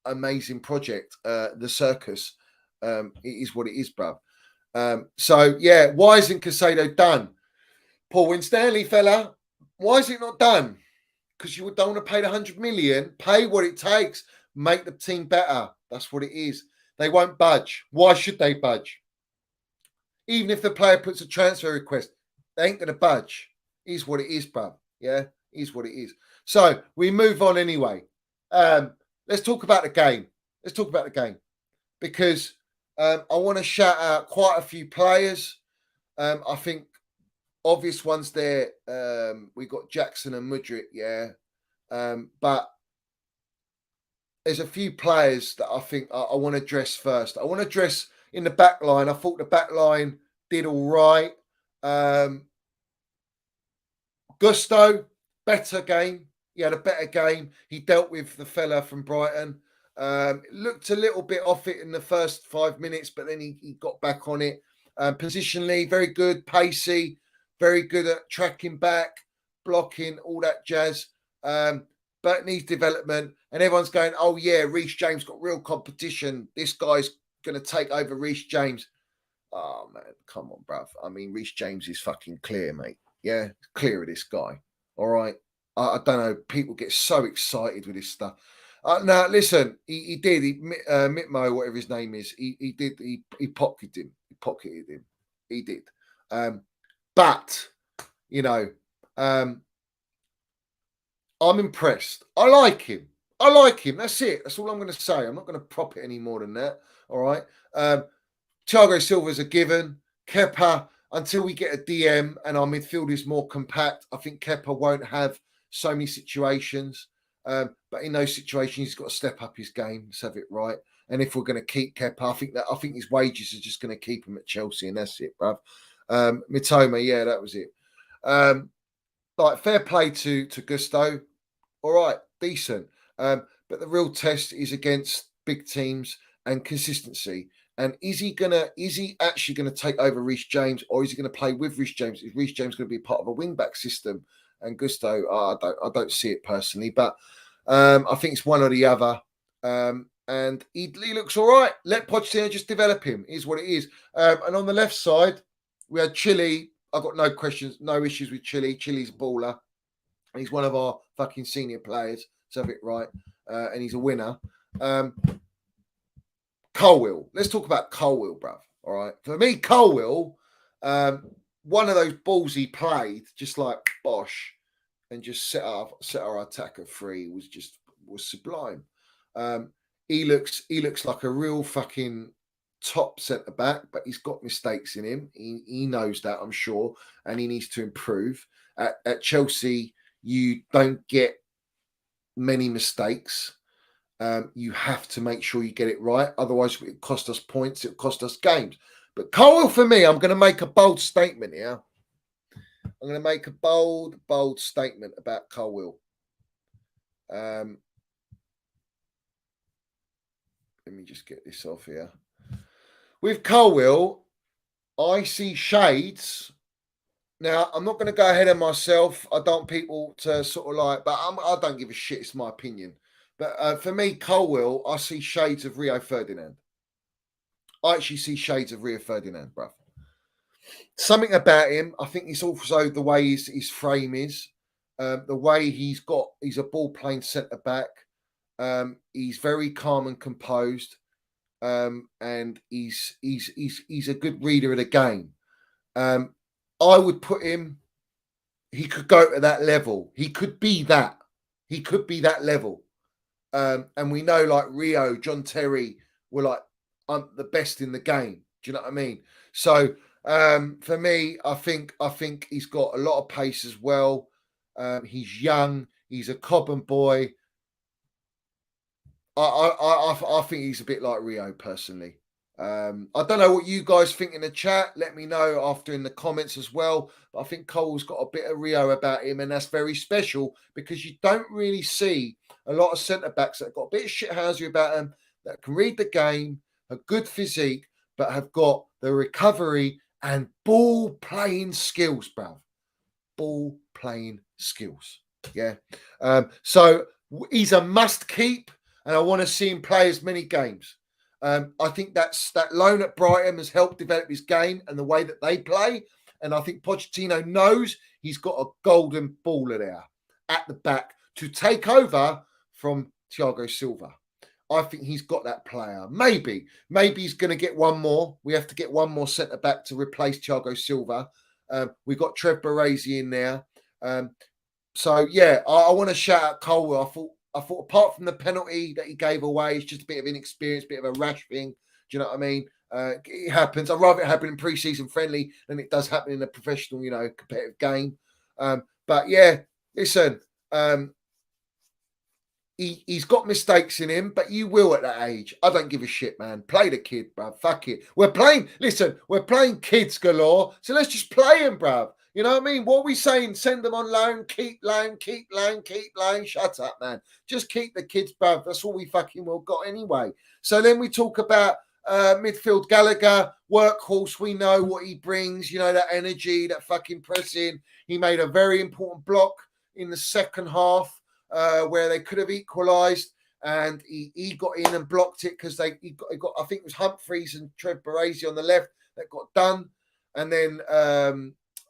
amazing project, the circus. It is what it is, bruv. So, yeah, why isn't Casado done? Paul Winstanley, fella, why is it not done? Because you don't want to pay the 100 million, pay what it takes, make the team better. That's what it is. They won't budge. Why should they budge? Even if the player puts a transfer request, they ain't going to budge. It is what it is, bruv. Yeah, it is what it is. So, we move on anyway. Let's talk about the game. Because I want to shout out quite a few players. I think obvious ones there. We got Jackson and Mudryk, yeah. But there's a few players that I think I want to address first. I want to address in the back line. I thought the back line did all right. Gusto, better game. He had a better game. He dealt with the fella from Brighton. Looked a little bit off it in the first 5 minutes, but then he got back on it. Positionally, very good, pacey, very good at tracking back, blocking, all that jazz. But needs development. And everyone's going, oh, yeah, Reece James got real competition. This guy's going to take over Reece James. Oh, man, come on, bruv. I mean, Reece James is fucking clear, mate. Yeah, clear of this guy. All right. I don't know. People get so excited with this stuff. Now, listen, he did. Mitmo, whatever his name is, he did. He pocketed him. He did. But, you know, I'm impressed. I like him. That's it. That's all I'm going to say. I'm not going to prop it any more than that. All right. Thiago Silva's a given. Kepa, until we get a DM and our midfield is more compact, I think Kepa won't have so many situations. But in those situations, he's got to step up his game. Let's have it right. And if we're going to keep Kepa, I think his wages are just going to keep him at Chelsea, and that's it, bruv. Mitoma, yeah, that was it. Like fair play to Gusto. All right, decent. But the real test is against big teams and consistency. And is he actually gonna take over Reece James, or is he gonna play with Reece James? Is Reece James gonna be part of a wing-back system? And Gusto, I don't see it personally, but I think it's one or the other. And he looks all right. Let Pochettino just develop him. Is what it is. And on the left side, we had Chile. I've got no questions, no issues with Chile. Chile's a baller. He's one of our fucking senior players. Let's have it right. And he's a winner. Colwill. Let's talk about Colwill, bruv. All right. For me, Colwill, one of those balls he played, just like Bosch, and just set our attacker free was sublime. He looks like a real fucking top centre back, but he's got mistakes in him. He knows that, I'm sure, and he needs to improve. At Chelsea, you don't get many mistakes. You have to make sure you get it right. Otherwise, it cost us points. It cost us games. But Colwill, for me, I'm going to make a bold statement here. I'm going to make a bold statement about Colwill. Let me just get this off here. With Colwill, I see shades. Now, I'm not going to go ahead of myself. I don't want people to sort of like, but I don't give a shit. It's my opinion. But for me, Colwill, I see shades of Rio Ferdinand. I actually see shades of Rio Ferdinand, bruv. Something about him, I think it's also the way his frame is, the way he's a ball-playing centre-back. He's very calm and composed, and he's a good reader of the game. I would put him, he could go to that level. He could be that. He could be that level. And we know, like Rio, John Terry were like the best in the game. Do you know what I mean? So for me, I think he's got a lot of pace as well. He's young. He's a Cobham boy. I think he's a bit like Rio personally. I don't know what you guys think in the chat. Let me know after in the comments as well. But I think Cole's got a bit of Rio about him, and that's very special because you don't really see a lot of centre backs that have got a bit of shithousery about them, that can read the game, a good physique, but have got the recovery and ball playing skills, bruv. Ball playing skills. Yeah. So he's a must keep, and I want to see him play as many games. I think that loan at Brighton has helped develop his game and the way that they play. And I think Pochettino knows he's got a golden baller there at the back to take over from Thiago Silva. I think he's got that player. Maybe he's going to get one more. We have to get one more centre back to replace Thiago Silva. We've got Trev Baresi in there. So yeah, I want to shout out Colwill. I thought apart from the penalty that he gave away, it's just a bit of inexperience, bit of a rash thing. Do you know what I mean? It happens. I'd rather it happen in pre-season friendly than it does happen in a professional, competitive game. But yeah, listen, he's got mistakes in him, but you will at that age. I don't give a shit, man. Play the kid, bruv. Fuck it. We're playing kids galore, so let's just play him, bruv. You know what I mean? What are we saying? Send them on loan, keep loan. Shut up, man. Just keep the kids, bruv. That's all we fucking well got anyway. So then we talk about midfield Gallagher, workhorse. We know what he brings, that energy, that fucking pressing. He made a very important block in the second half where they could have equalised, and he got in and blocked it because he got, I think it was Humphreys and Trev Baresi on the left that got done. And then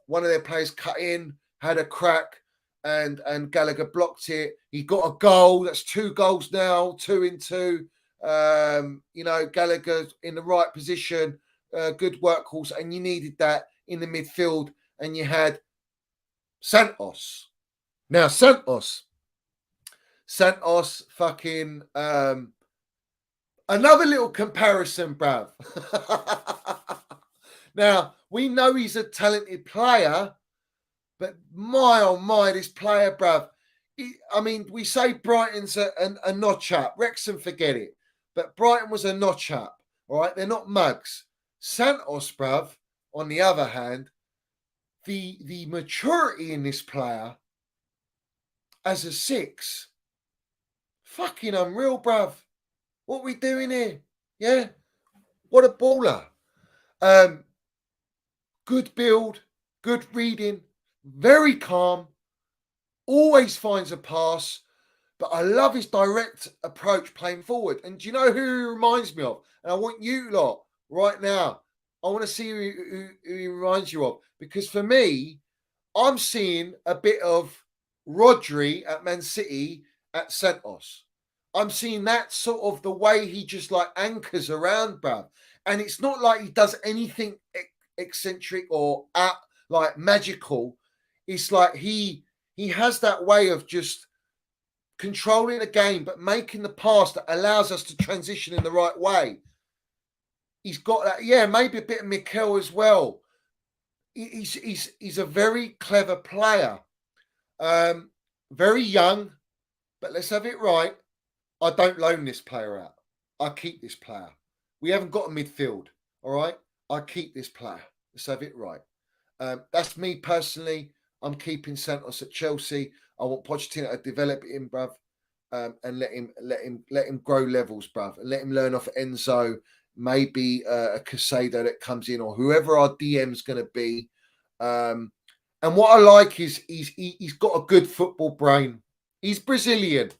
one of their players cut in, had a crack, and Gallagher blocked it. He got a goal. That's 2 goals now, 2 in 2. Gallagher's in the right position, good workhorse, and you needed that in the midfield, and you had Santos. Now, Santos fucking another little comparison, bruv. Now, we know he's a talented player, but my, oh my, this player, bruv. We say Brighton's a notch up. Wrexham, forget it. But Brighton was a notch up, all right? They're not mugs. Santos, bruv, on the other hand, the maturity in this player as a 6, fucking unreal, bruv. What are we doing here? Yeah? What a baller. Good build, good reading, very calm, always finds a pass, but I love his direct approach playing forward. And do you know who he reminds me of? And I want you lot right now, I want to see who he reminds you of. Because for me, I'm seeing a bit of Rodri at Man City at Santos. I'm seeing that sort of the way he just like anchors around, bruv. And it's not like he does anything eccentric or like magical. It's like he has that way of just controlling the game, but making the pass that allows us to transition in the right way. He's got that, yeah, maybe a bit of Mikel as well. He's a very clever player. Very young, but let's have it right. I don't loan this player out. I keep this player. We haven't got a midfield, all right? I keep this player. Let's have it right. That's me personally. I'm keeping Santos at Chelsea. I want Pochettino to develop him, bruv, and let him grow levels, bruv, and let him learn off Enzo. Maybe a Casado that comes in, or whoever our DM's going to be. And what I like is he's got a good football brain. He's Brazilian.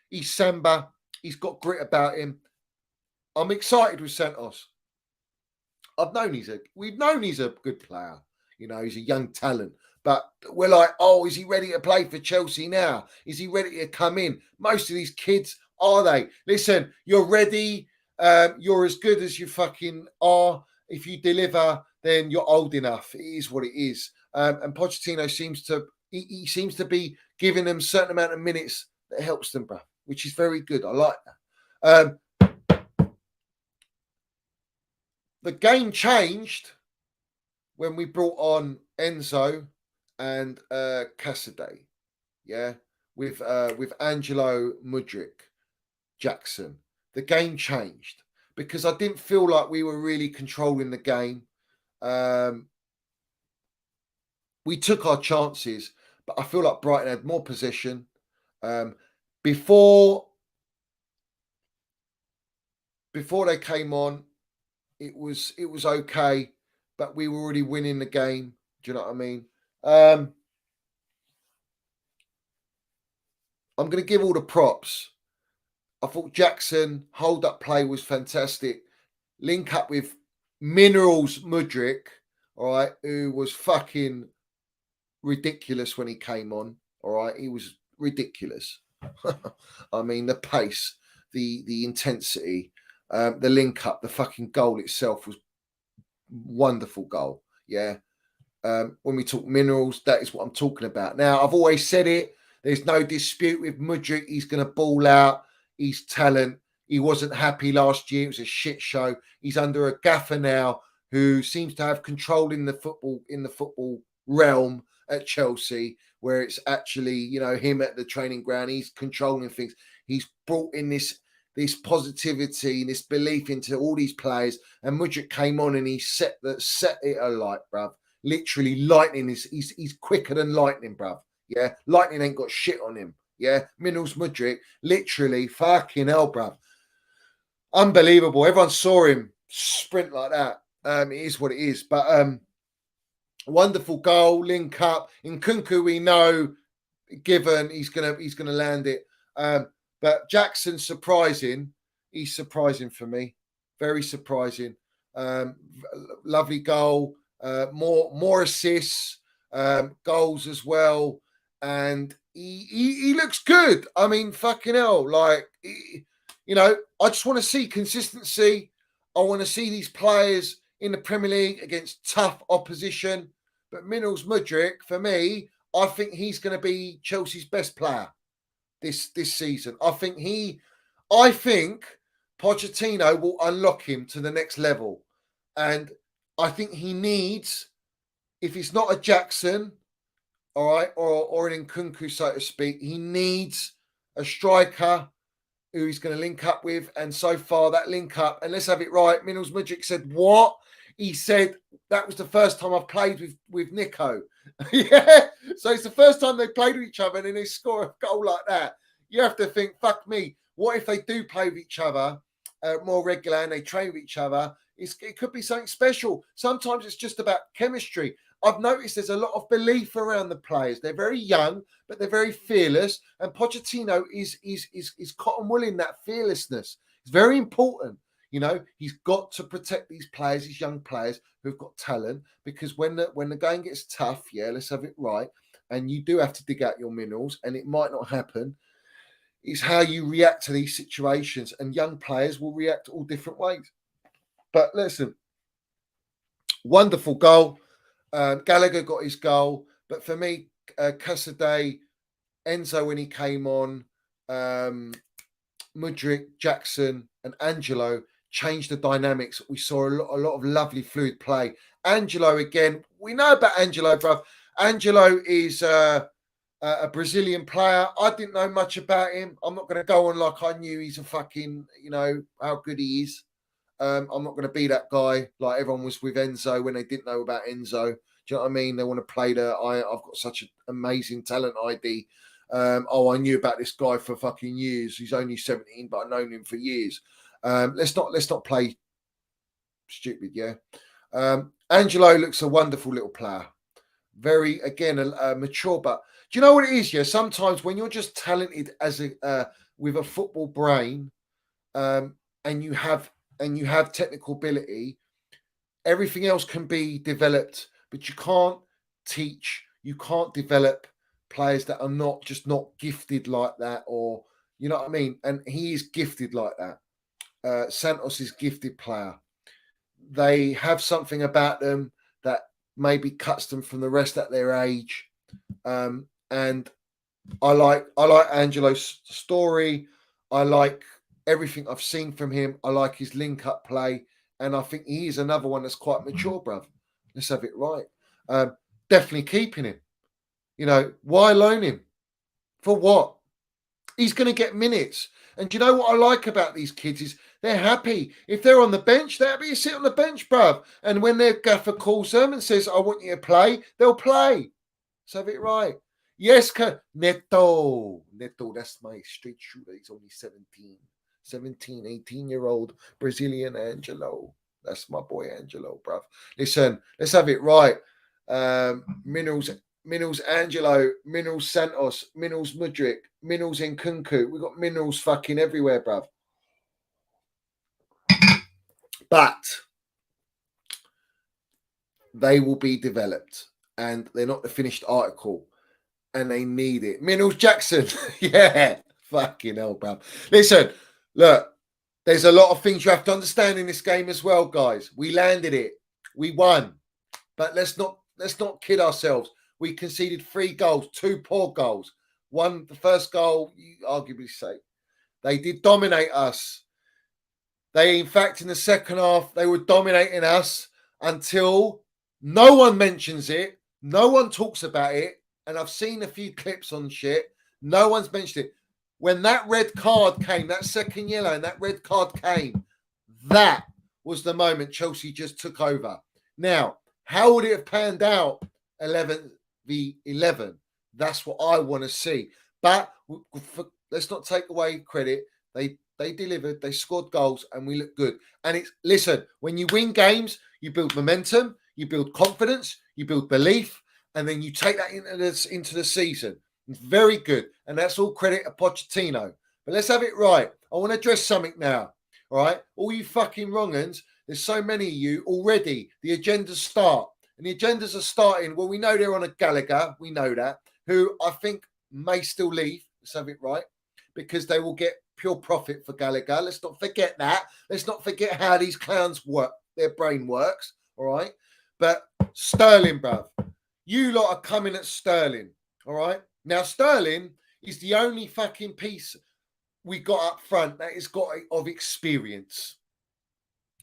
He's Samba. He's got grit about him. I'm excited with Santos. We've known he's a good player. You know, he's a young talent. But we're like, oh, is he ready to play for Chelsea now? Is he ready to come in? Most of these kids, are they? Listen, you're ready. You're as good as you fucking are. If you deliver, then you're old enough. It is what it is. And Pochettino seems to be giving them a certain amount of minutes that helps them, bro, which is very good. I like that. The game changed when we brought on Enzo and Cassaday, yeah, with Angelo Mudryk Jackson. The game changed because I didn't feel like we were really controlling the game. We took our chances, but I feel like Brighton had more possession. Before they came on, it was okay, but we were already winning the game. Do you know what I mean? I'm going to give all the props. I thought Jackson hold-up play was fantastic. Link up with Minerals Mudryk, all right, who was fucking ridiculous when he came on. All right, he was ridiculous. I mean, the pace, the intensity, the link up, the fucking goal itself was wonderful goal. Yeah. When we talk Minerals, that is what I'm talking about. Now, I've always said it. There's no dispute with Mudryk. He's going to ball out. He's talent. He wasn't happy last year. It was a shit show. He's under a gaffer now who seems to have control in the football realm at Chelsea, where it's actually, you know, him at the training ground. He's controlling things. He's brought in this positivity and this belief into all these players. And Mudryk came on and he set it alight, bruv. Literally, lightning he's quicker than lightning, bruv. Yeah, lightning ain't got shit on him. Yeah, Minerals Mudryk, literally, fucking hell, bruv. Unbelievable. Everyone saw him sprint like that. It is what it is. But wonderful goal, link up. In Nkunku, we know, given he's gonna land it. But Jackson surprising. He's surprising for me. Very surprising. Lovely goal. More assists, goals as well, and he looks good. I mean, fucking hell, like I just want to see consistency. I want to see these players in the Premier League against tough opposition. But Minerals Mudryk, for me, I think he's going to be Chelsea's best player this season. I think Pochettino will unlock him to the next level, and I think he needs, if it's not a Jackson, all right, or an Nkunku, so to speak, he needs a striker who he's going to link up with. And so far, that link up, and let's have it right, Minerals Mudryk said, what? He said, that was the first time I've played with Nico. Yeah, so it's the first time they played with each other, and then they score a goal like that. You have to think, fuck me, what if they do play with each other more regular and they train with each other? It could be something special. Sometimes it's just about chemistry. I've noticed there's a lot of belief around the players. They're very young, but they're very fearless. And Pochettino is cotton wool in that fearlessness. It's very important. You know, he's got to protect these players, these young players who've got talent, because when the going gets tough, yeah, let's have it right, and you do have to dig out your minerals, and it might not happen. It's how you react to these situations, and young players will react all different ways. But listen, wonderful goal. Gallagher got his goal, but for me, Casadei, Enzo when he came on, Mudryk, Jackson, and Angelo changed the dynamics. We saw a lot of lovely fluid play. Angelo again. We know about Angelo, bruv. Angelo is a Brazilian player. I didn't know much about him. I'm not going to go on like I knew he's a fucking, how good he is. I'm not going to be that guy like everyone was with Enzo when they didn't know about Enzo. Do you know what I mean? They want to play I've got such an amazing talent ID. I knew about this guy for fucking years. He's only 17, but I've known him for years. Let's not play stupid, yeah. Angelo looks a wonderful little player. Very, again, mature, but do you know what it is? Yeah, sometimes when you're just talented as with a football brain, and you have technical ability, everything else can be developed, but you can't teach, you can't develop players that are not gifted like that, or you know what I mean. And he is gifted like that. Santos is gifted player. They have something about them that maybe cuts them from the rest at their age. And I like Angelo's story. I like everything I've seen from him. I like his link-up play. And I think he is another one that's quite mature, bruv. Let's have it right. Definitely keeping him. Why loan him? For what? He's going to get minutes. And do you know what I like about these kids is they're happy. If they're on the bench, they're happy to sit on the bench, bruv. And when their gaffer calls them and says, I want you to play, they'll play. Let's have it right. Yes, Neto, that's my straight shooter. He's only 17, 18-year-old Brazilian Angelo. That's my boy Angelo, bruv. Listen, let's have it right. Minerals Angelo, Minerals Santos, Minerals Mudryk, Minerals Nkunku. We've got minerals fucking everywhere, bruv. But they will be developed, and they're not the finished article, and they need it. Minerals Jackson. Yeah. Fucking hell, bruv. Listen, look, there's a lot of things you have to understand in this game as well, guys. We landed it. We won. But let's not kid ourselves. We conceded 3 goals, 2 poor goals. One, the first goal, you arguably say. They did dominate us. They, in fact, in the second half, they were dominating us until no one mentions it. No one talks about it. And I've seen a few clips on shit. No one's mentioned it. When that red card came, that second yellow and that red card came, that was the moment Chelsea just took over. Now, how would it have panned out 11v11? That's what I want to see. But let's not take away credit. They delivered, they scored goals, and we look good. And listen, when you win games, you build momentum, you build confidence, you build belief, and then you take that into the season. It's very good. And that's all credit to Pochettino. But let's have it right. I want to address something now. All right? All you fucking wrong-uns, there's so many of you already. The agendas start. And the agendas are starting. Well, we know they're on a Gallagher. We know that. Who I think may still leave. Let's have it right. Because they will get pure profit for Gallagher. Let's not forget that. Let's not forget how these clowns work. Their brain works. All right? But Sterling, bruv. You lot are coming at Sterling. All right? Now, Sterling is the only fucking piece we got up front that has got of experience.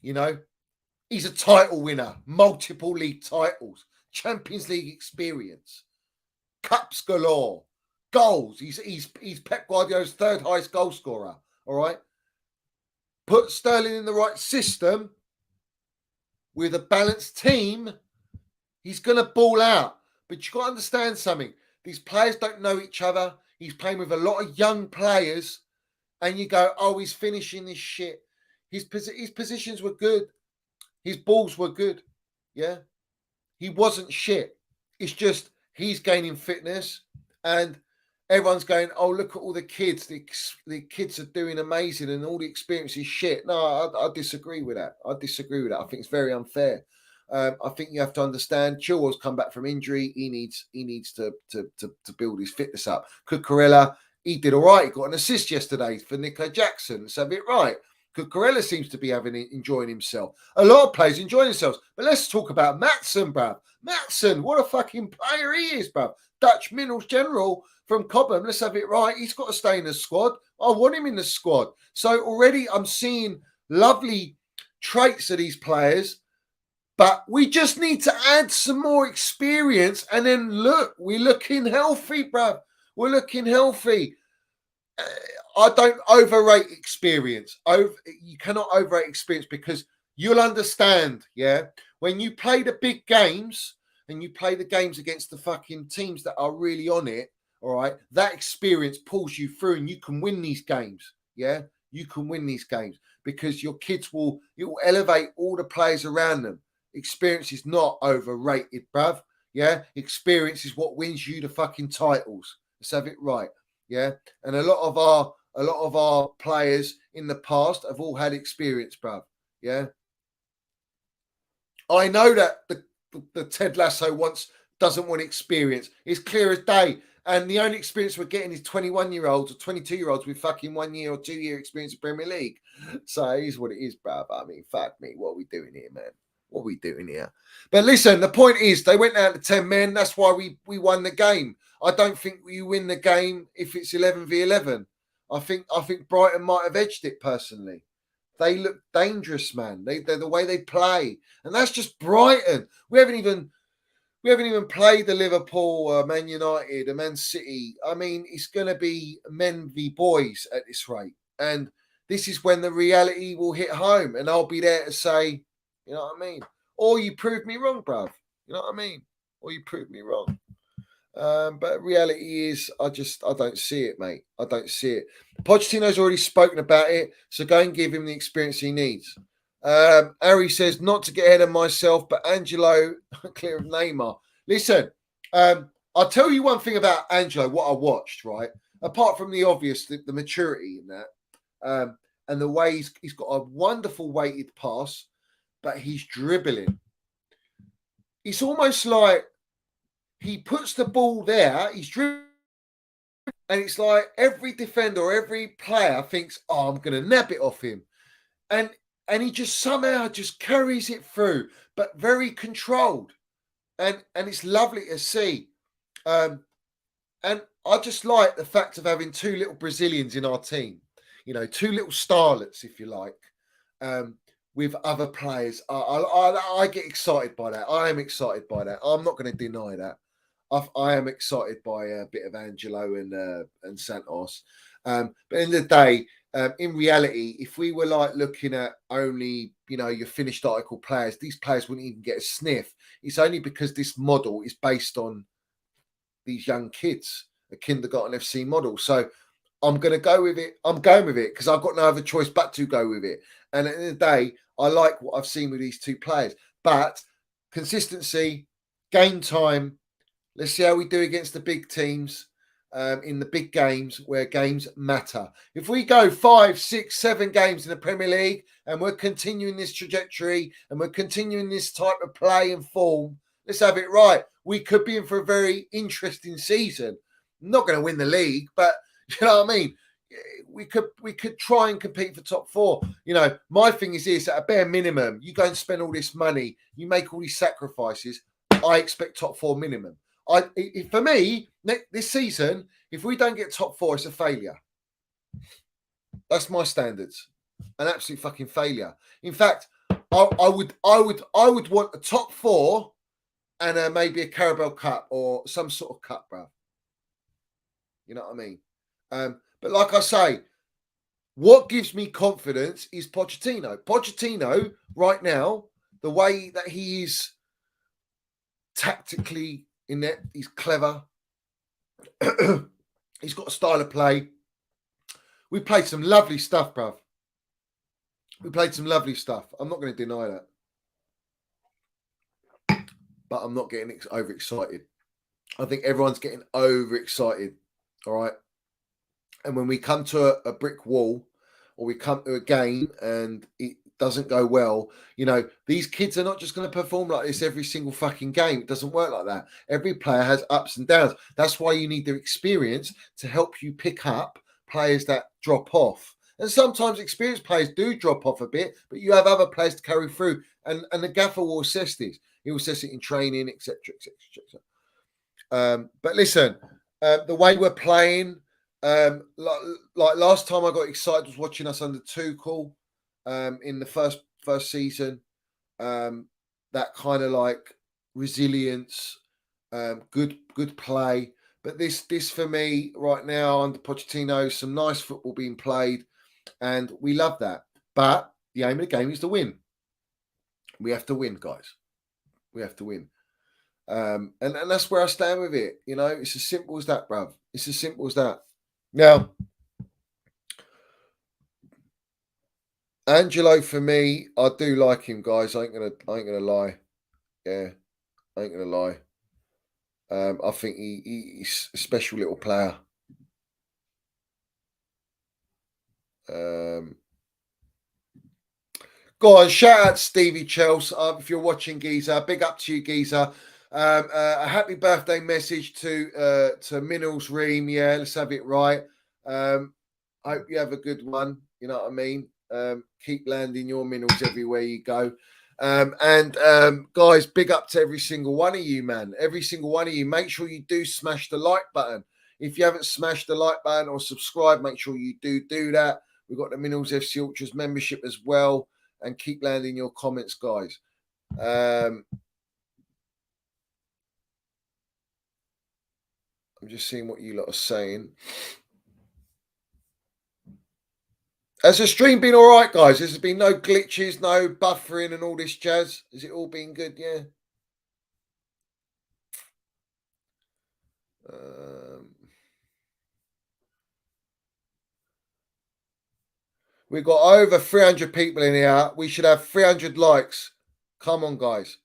He's a title winner, multiple league titles, Champions League experience, cups galore, goals. He's Pep Guardiola's 3rd highest goal scorer. All right? Put Sterling in the right system with a balanced team, he's going to ball out. But you've got to understand something. These players don't know each other. He's playing with a lot of young players. And you go, oh, he's finishing this shit. His positions were good. His balls were good. Yeah. He wasn't shit. It's just he's gaining fitness. And everyone's going, oh, look at all the kids. The kids are doing amazing and all the experience is shit. No, I disagree with that. I think it's very unfair. I think you have to understand Chilwell's come back from injury. He needs to build his fitness up. Cucurella, he did all right. He got an assist yesterday for Nico Jackson. So a bit right. Cucurella seems to be enjoying himself. A lot of players enjoying themselves. But let's talk about Maatsen, bruv. Maatsen, what a fucking player he is, bruv. Dutch Minerals General from Cobham. Let's have it right. He's got to stay in the squad. I want him in the squad. So already I'm seeing lovely traits of these players. But we just need to add some more experience. And then look, we're looking healthy, bruv. We're looking healthy. I don't overrate experience. You cannot overrate experience because you'll understand, yeah? When you play the big games and you play the games against the fucking teams that are really on it, all right, that experience pulls you through and you can win these games, yeah? You can win these games because your kids it will elevate all the players around them. Experience is not overrated, bruv. Yeah, experience is what wins you the fucking titles. Let's have it right. Yeah, and a lot of our players in the past have all had experience, bruv. Yeah, I know that the Ted Lasso doesn't want experience. It's clear as day. And the only experience we're getting is 21-year-olds or 22-year-olds with fucking 1 year or 2 year experience in Premier League. So it is what it is, bruv. I mean, fuck me. What are we doing here, man? What are we doing here? But listen, the point is they went down to 10 men. That's why we won the game. I don't think you win the game if it's 11v11. I think Brighton might have edged it personally. They look dangerous, man. They're the way they play. And that's just Brighton. We haven't even played the Liverpool, Man United, and Man City. I mean, it's going to be men v boys at this rate. And this is when the reality will hit home. And I'll be there to say, you know what I mean? Or you prove me wrong, bruv. You know what I mean? Or you prove me wrong. But reality is, I don't see it, mate. I don't see it. Pochettino's already spoken about it, so go and give him the experience he needs. Harry says, not to get ahead of myself, but Angelo, clear of Neymar. Listen, I'll tell you one thing about Angelo, what I watched, right? Apart from the obvious, the maturity in that, and the way he's got a wonderful weighted pass, but he's dribbling. It's almost like he puts the ball there, he's dribbling, and it's like every defender or every player thinks, oh, I'm going to nab it off him. And he just somehow just carries it through, but very controlled. And it's lovely to see. And I just like the fact of having two little Brazilians in our team, you know, two little starlets, if you like, with other players. I get excited by that. I am excited by that. I'm not going to deny that. I am excited by a bit of Angelo and Santos. But in the day, in reality, if we were like looking at only, you know, your finished article players, these players wouldn't even get a sniff. It's only because this model is based on these young kids, a kindergarten FC model. So I'm going to go with it. I'm going with it because I've got no other choice but to go with it. And at the end of the day, I like what I've seen with these two players. But consistency, game time, let's see how we do against the big teams. In the big games where games matter. If we go 5, 6, 7 games in the Premier League and we're continuing this trajectory and we're continuing this type of play and form, let's have it right. We could be in for a very interesting season. I'm not going to win the league, but you know what I mean? We could try and compete for top 4. You know, my thing is this, at a bare minimum, you go and spend all this money, you make all these sacrifices, I expect top 4 minimum. For me, this season, if we don't get top 4, it's a failure. That's my standards. An absolute fucking failure. In fact, I would want a top 4 and maybe a Carabao Cup or some sort of cup, bro. You know what I mean? But like I say, what gives me confidence is Pochettino. Pochettino, right now, the way that he is tactically in there, he's clever. He's got a style of play. We played some lovely stuff, bruv. We played some lovely stuff. I'm not going to deny that. But I'm not getting overexcited. I think everyone's getting overexcited. All right. And when we come to a brick wall or we come to a game and it doesn't go well, you know, these kids are not just going to perform like this every single fucking game. It doesn't work like that. Every player has ups and downs. That's why you need their experience to help you pick up players that drop off. And sometimes experienced players do drop off a bit, but you have other players to carry through. And the gaffer will assess this. He will assess it in training, etc., etc., etc. But listen, the way we're playing, like last time I got excited was watching us under Tuchel in the first season. That kind of like resilience, good play. But this for me right now under Pochettino, some nice football being played, and we love that. But the aim of the game is to win. We have to win, guys. We have to win. And that's where I stand with it. You know, it's as simple as that, bruv. It's as simple as that. Now, Angelo, for me, I do like him, guys. I ain't gonna lie. Yeah, I ain't gonna lie. I think he's a special little player. Go on, shout out Stevie Chelsea. If you're watching, Geezer, big up to you, Geezer. A happy birthday message to Minnals Ream. Yeah, let's have it right. Hope you have a good one. You know what I mean? Keep landing your minerals everywhere you go. Guys, big up to every single one of you, man. Every single one of you. Make sure you do smash the like button. If you haven't smashed the like button or subscribe, make sure you do that. We've got the Minerals FC Ultras membership as well. And keep landing your comments, guys. I'm just seeing what you lot are saying. Has the stream been all right, guys? There's been no glitches, no buffering and all this jazz. Has it all been good? Yeah. We've got over 300 people in here. We should have 300 likes. Come on, guys.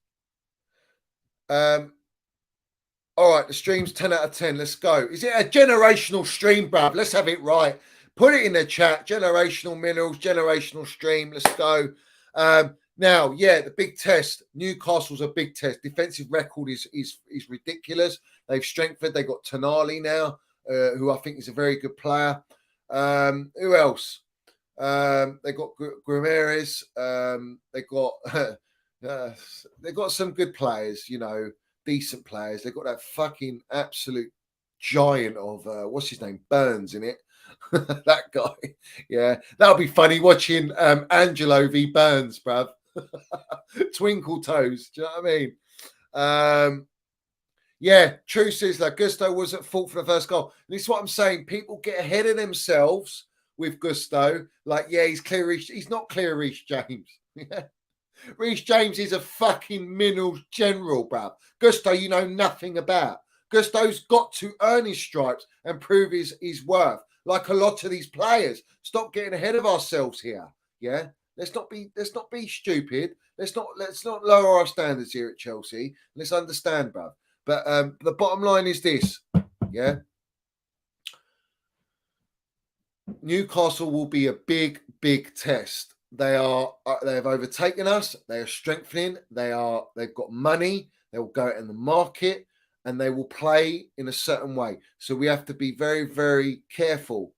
All right, the stream's 10 out of 10. Let's go. Is it a generational stream, bruv? Let's have it right. Put it in the chat. Generational minerals, generational stream. Let's go. Now, yeah, the big test. Newcastle's a big test. Defensive record is ridiculous. They've strengthened. They got Tonali now, who I think is a very good player. Who else? They got Grimares. They got some good players. You know, decent players. They got that fucking absolute giant of what's his name, Burns in it. That guy. Yeah, that'll be funny watching Angelo v Burns, bruv. Twinkle toes. Do you know what I mean? Yeah, true Sizzler. Gusto was at fault for the first goal. This is what I'm saying. People get ahead of themselves with Gusto. Like, yeah, he's clear. He's not clear, Reece James. Reece James is a fucking minerals general, bruv. Gusto, you know nothing about. Gusto's got to earn his stripes and prove his worth. Like a lot of these players. Stop getting ahead of ourselves here. Yeah. Let's not be stupid. Let's not lower our standards here at Chelsea. Let's understand, bruv. But the bottom line is this. Yeah. Newcastle will be a big, big test. They have overtaken us. They are strengthening. They've got money. They will go out in the market and they will play in a certain way. So we have to be very, very careful,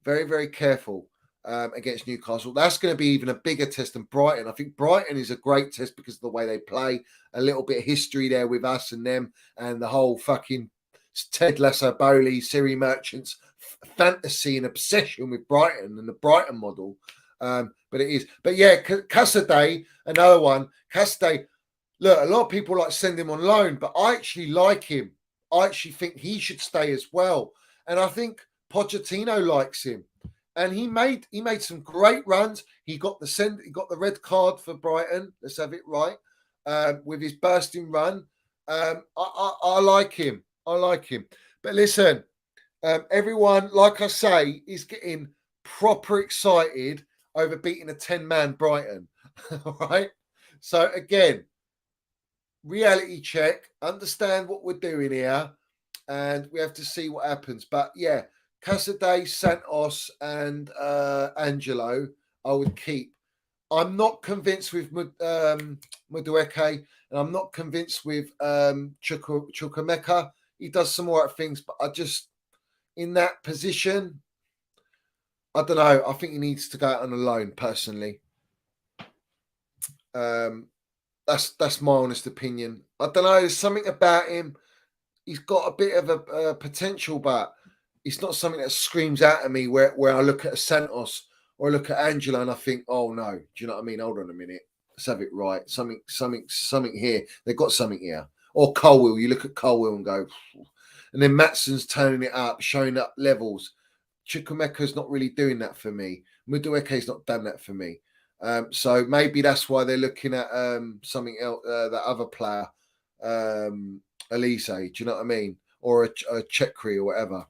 very, very careful against Newcastle. That's going to be even a bigger test than Brighton. I think Brighton is a great test because of the way they play. A little bit of history there with us and them, and the whole fucking Ted Lasso, Bowley, Siri Merchants fantasy and obsession with Brighton and the Brighton model. But it is. But yeah, Casadei, another one. Casadei, look, a lot of people like send him on loan, but I actually like him. I actually think he should stay as well. And I think Pochettino likes him. And he made some great runs. He got the red card for Brighton. Let's have it right. With his bursting run. I like him. I like him. But listen, everyone, like I say, is getting proper excited over beating a 10-man Brighton. All right. So again, reality check, understand what we're doing here, and we have to see what happens. But yeah, Casadei, Santos, and Angelo, I would keep. I'm not convinced with Mudryk, and I'm not convinced with Chukwemeka. He does some all right things, but I just, in that position, I don't know. I think he needs to go out on a loan, personally. That's my honest opinion. I don't know. There's something about him. He's got a bit of a potential, but it's not something that screams out at me where I look at a Santos or I look at Angela and I think, oh no, do you know what I mean? Hold on a minute. Let's have it right. Something here. They've got something here. Or Colwill. You look at Colwill and go, and then Matson's turning it up, showing up levels. Chukwemeka's not really doing that for me. Mudryke's not done that for me. So maybe that's why they're looking at something else, that other player, Olise. Do you know what I mean? Or a Chekri or whatever.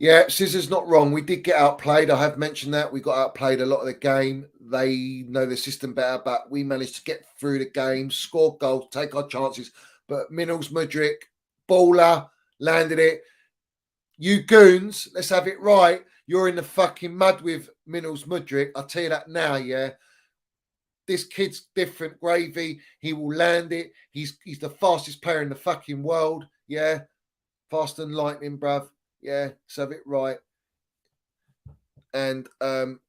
Yeah, Scissor's not wrong. We did get outplayed. I have mentioned that. We got outplayed a lot of the game. They know the system better, but we managed to get through the game, score goals, take our chances. But Minnels, Mudryk, baller, landed it. You goons, let's have it right. You're in the fucking mud with Minnels, Mudryk. I'll tell you that now, yeah. This kid's different gravy. He will land it. He's the fastest player in the fucking world, yeah. Faster than lightning, bruv. Yeah, let's have it right. And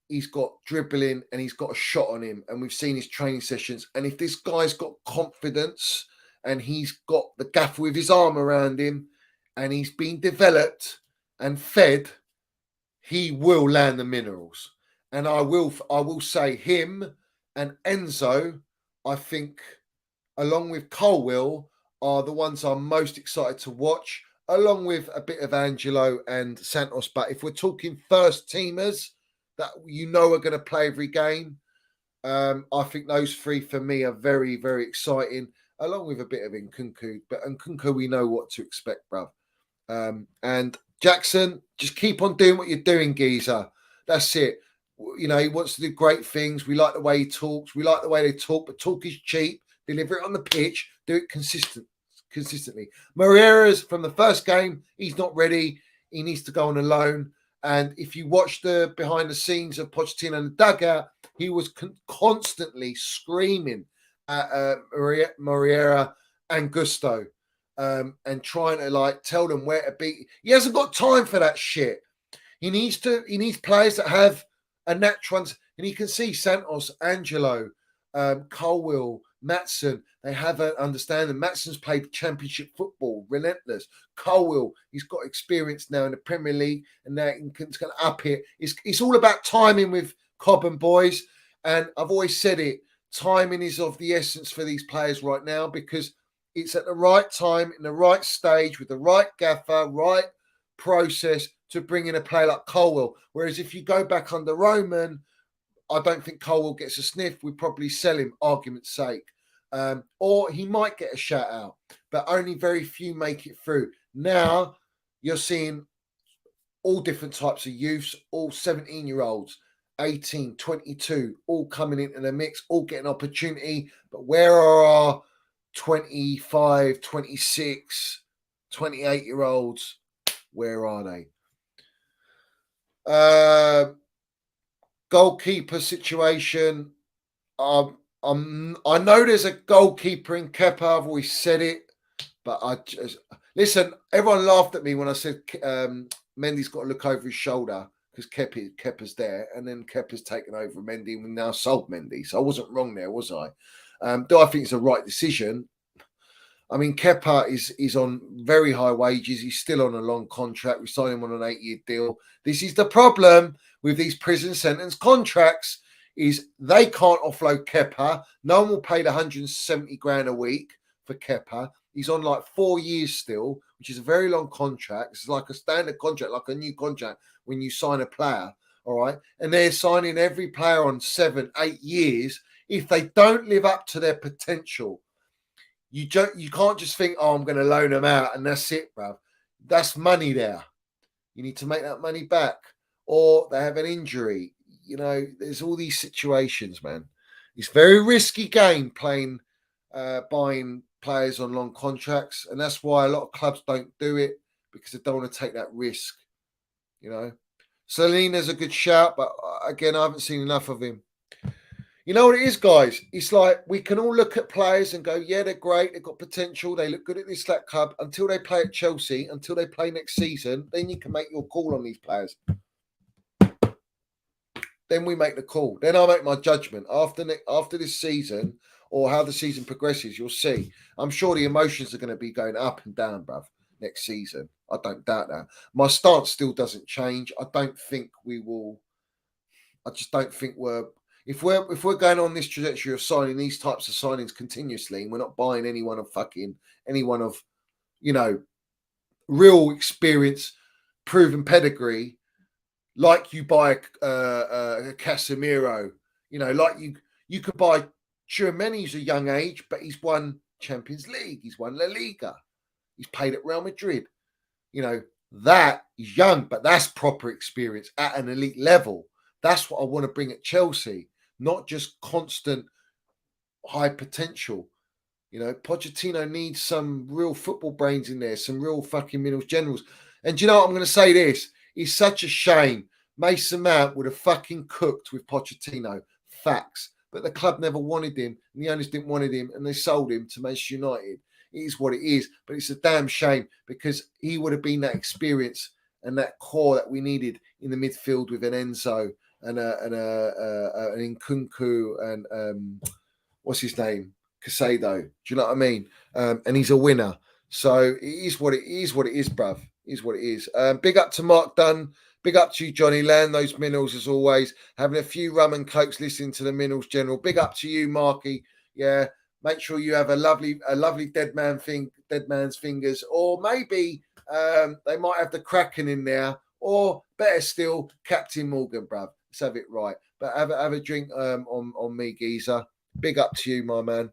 he's got dribbling and he's got a shot on him. And we've seen his training sessions. And if this guy's got confidence and he's got the gaffer with his arm around him and he's been developed and fed, he will land the minerals. And I will say him and Enzo, I think, along with Colwill, are the ones I'm most excited to watch, along with a bit of Angelo and Santos. But if we're talking first teamers that are going to play every game, I think those three for me are very, very exciting, along with a bit of Nkunku. But Nkunku, we know what to expect, bruv. And Jackson, just keep on doing what you're doing, geezer. That's it. You know, he wants to do great things. We like the way he talks. We like the way they talk, but talk is cheap. Deliver it on the pitch. Do it consistently. Moreira's from the first game, he's not ready. He needs to go on a loan. And if you watch the behind the scenes of Pochettino in the dugout, he was constantly screaming at Moreira and Gusto. And trying to tell them where to be. He hasn't got time for that shit. He needs players that have a natural, and you can see Santos, Angelo, Colwill, Matson, they have an understanding. Matson's played championship football, relentless. Colwill, he's got experience now in the Premier League, and now he can up it. It's all about timing with Cobb and boys, and I've always said it, timing is of the essence for these players right now, because it's at the right time, in the right stage, with the right gaffer, right process to bring in a player like Colwill. Whereas if you go back under Roman, I don't think Colwill gets a sniff. We'd probably sell him, argument's sake. Or he might get a shout out, but only very few make it through. Now you're seeing all different types of youths, all 17-year-olds, 18, 22, all coming into the mix, all getting opportunity. But where are our 25, 26, 28-year-olds? Where are they? Goalkeeper situation. I know there's a goalkeeper in Kepa. I've always said it, but I just listen. Everyone laughed at me when I said Mendy's got to look over his shoulder because Kepa's there, and then Kepa's taken over Mendy, and we now sold Mendy. So I wasn't wrong there, was I? Do I think it's the right decision? I mean, Kepa is on very high wages. He's still on a long contract. We signed him on an 8-year deal. This is the problem with these prison sentence contracts, is they can't offload Kepa. No one will pay the 170 grand a week for Kepa. He's on 4 years still, which is a very long contract. It's like a standard contract, like a new contract when you sign a player, all right? And they're signing every player on 7, 8 years. If they don't live up to their potential, you can't just think, oh, I'm going to loan them out and that's it, bruv. That's money there. You need to make that money back. Or they have an injury. You know, there's all these situations, man. It's a very risky game buying players on long contracts. And that's why a lot of clubs don't do it, because they don't want to take that risk, you know. Salina's a good shout, but again, I haven't seen enough of him. You know what it is, guys? It's like we can all look at players and go, yeah, they're great. They've got potential. They look good at this, that club. Until they play at Chelsea, until they play next season, then you can make your call on these players. Then we make the call. Then I make my judgment. After this season or how the season progresses, you'll see. I'm sure the emotions are going to be going up and down, bruv, next season. I don't doubt that. My stance still doesn't change. I don't think we will. I just don't think if we're going on this trajectory of signing these types of signings continuously, and we're not buying anyone of real experience, proven pedigree, like you buy a Casemiro, like you could buy Tchouameni's a young age, but he's won Champions League, he's won La Liga, he's played at Real Madrid. That is young, but that's proper experience at an elite level. That's what I want to bring at Chelsea, not just constant high potential. Pochettino needs some real football brains in there, some real fucking middle generals. And do you know what? I'm going to say this. It's such a shame. Mason Mount would have fucking cooked with Pochettino. Facts. But the club never wanted him, and the owners didn't want him, and they sold him to Manchester United. It is what it is. But it's a damn shame because he would have been that experience and that core that we needed in the midfield with an Enzo and an Nkunku and what's his name? Casado. Do you know what I mean? And he's a winner. So it is what it is, bruv. It is what it is. Big up to Mark Dunn. Big up to you, Johnny. Land those minerals as always. Having a few rum and cokes listening to the minerals general. Big up to you, Marky. Yeah. Make sure you have a lovely dead man's fingers. Or maybe they might have the Kraken in there. Or better still, Captain Morgan, bruv. Let's have it right. But have a drink on me, geezer. Big up to you, my man.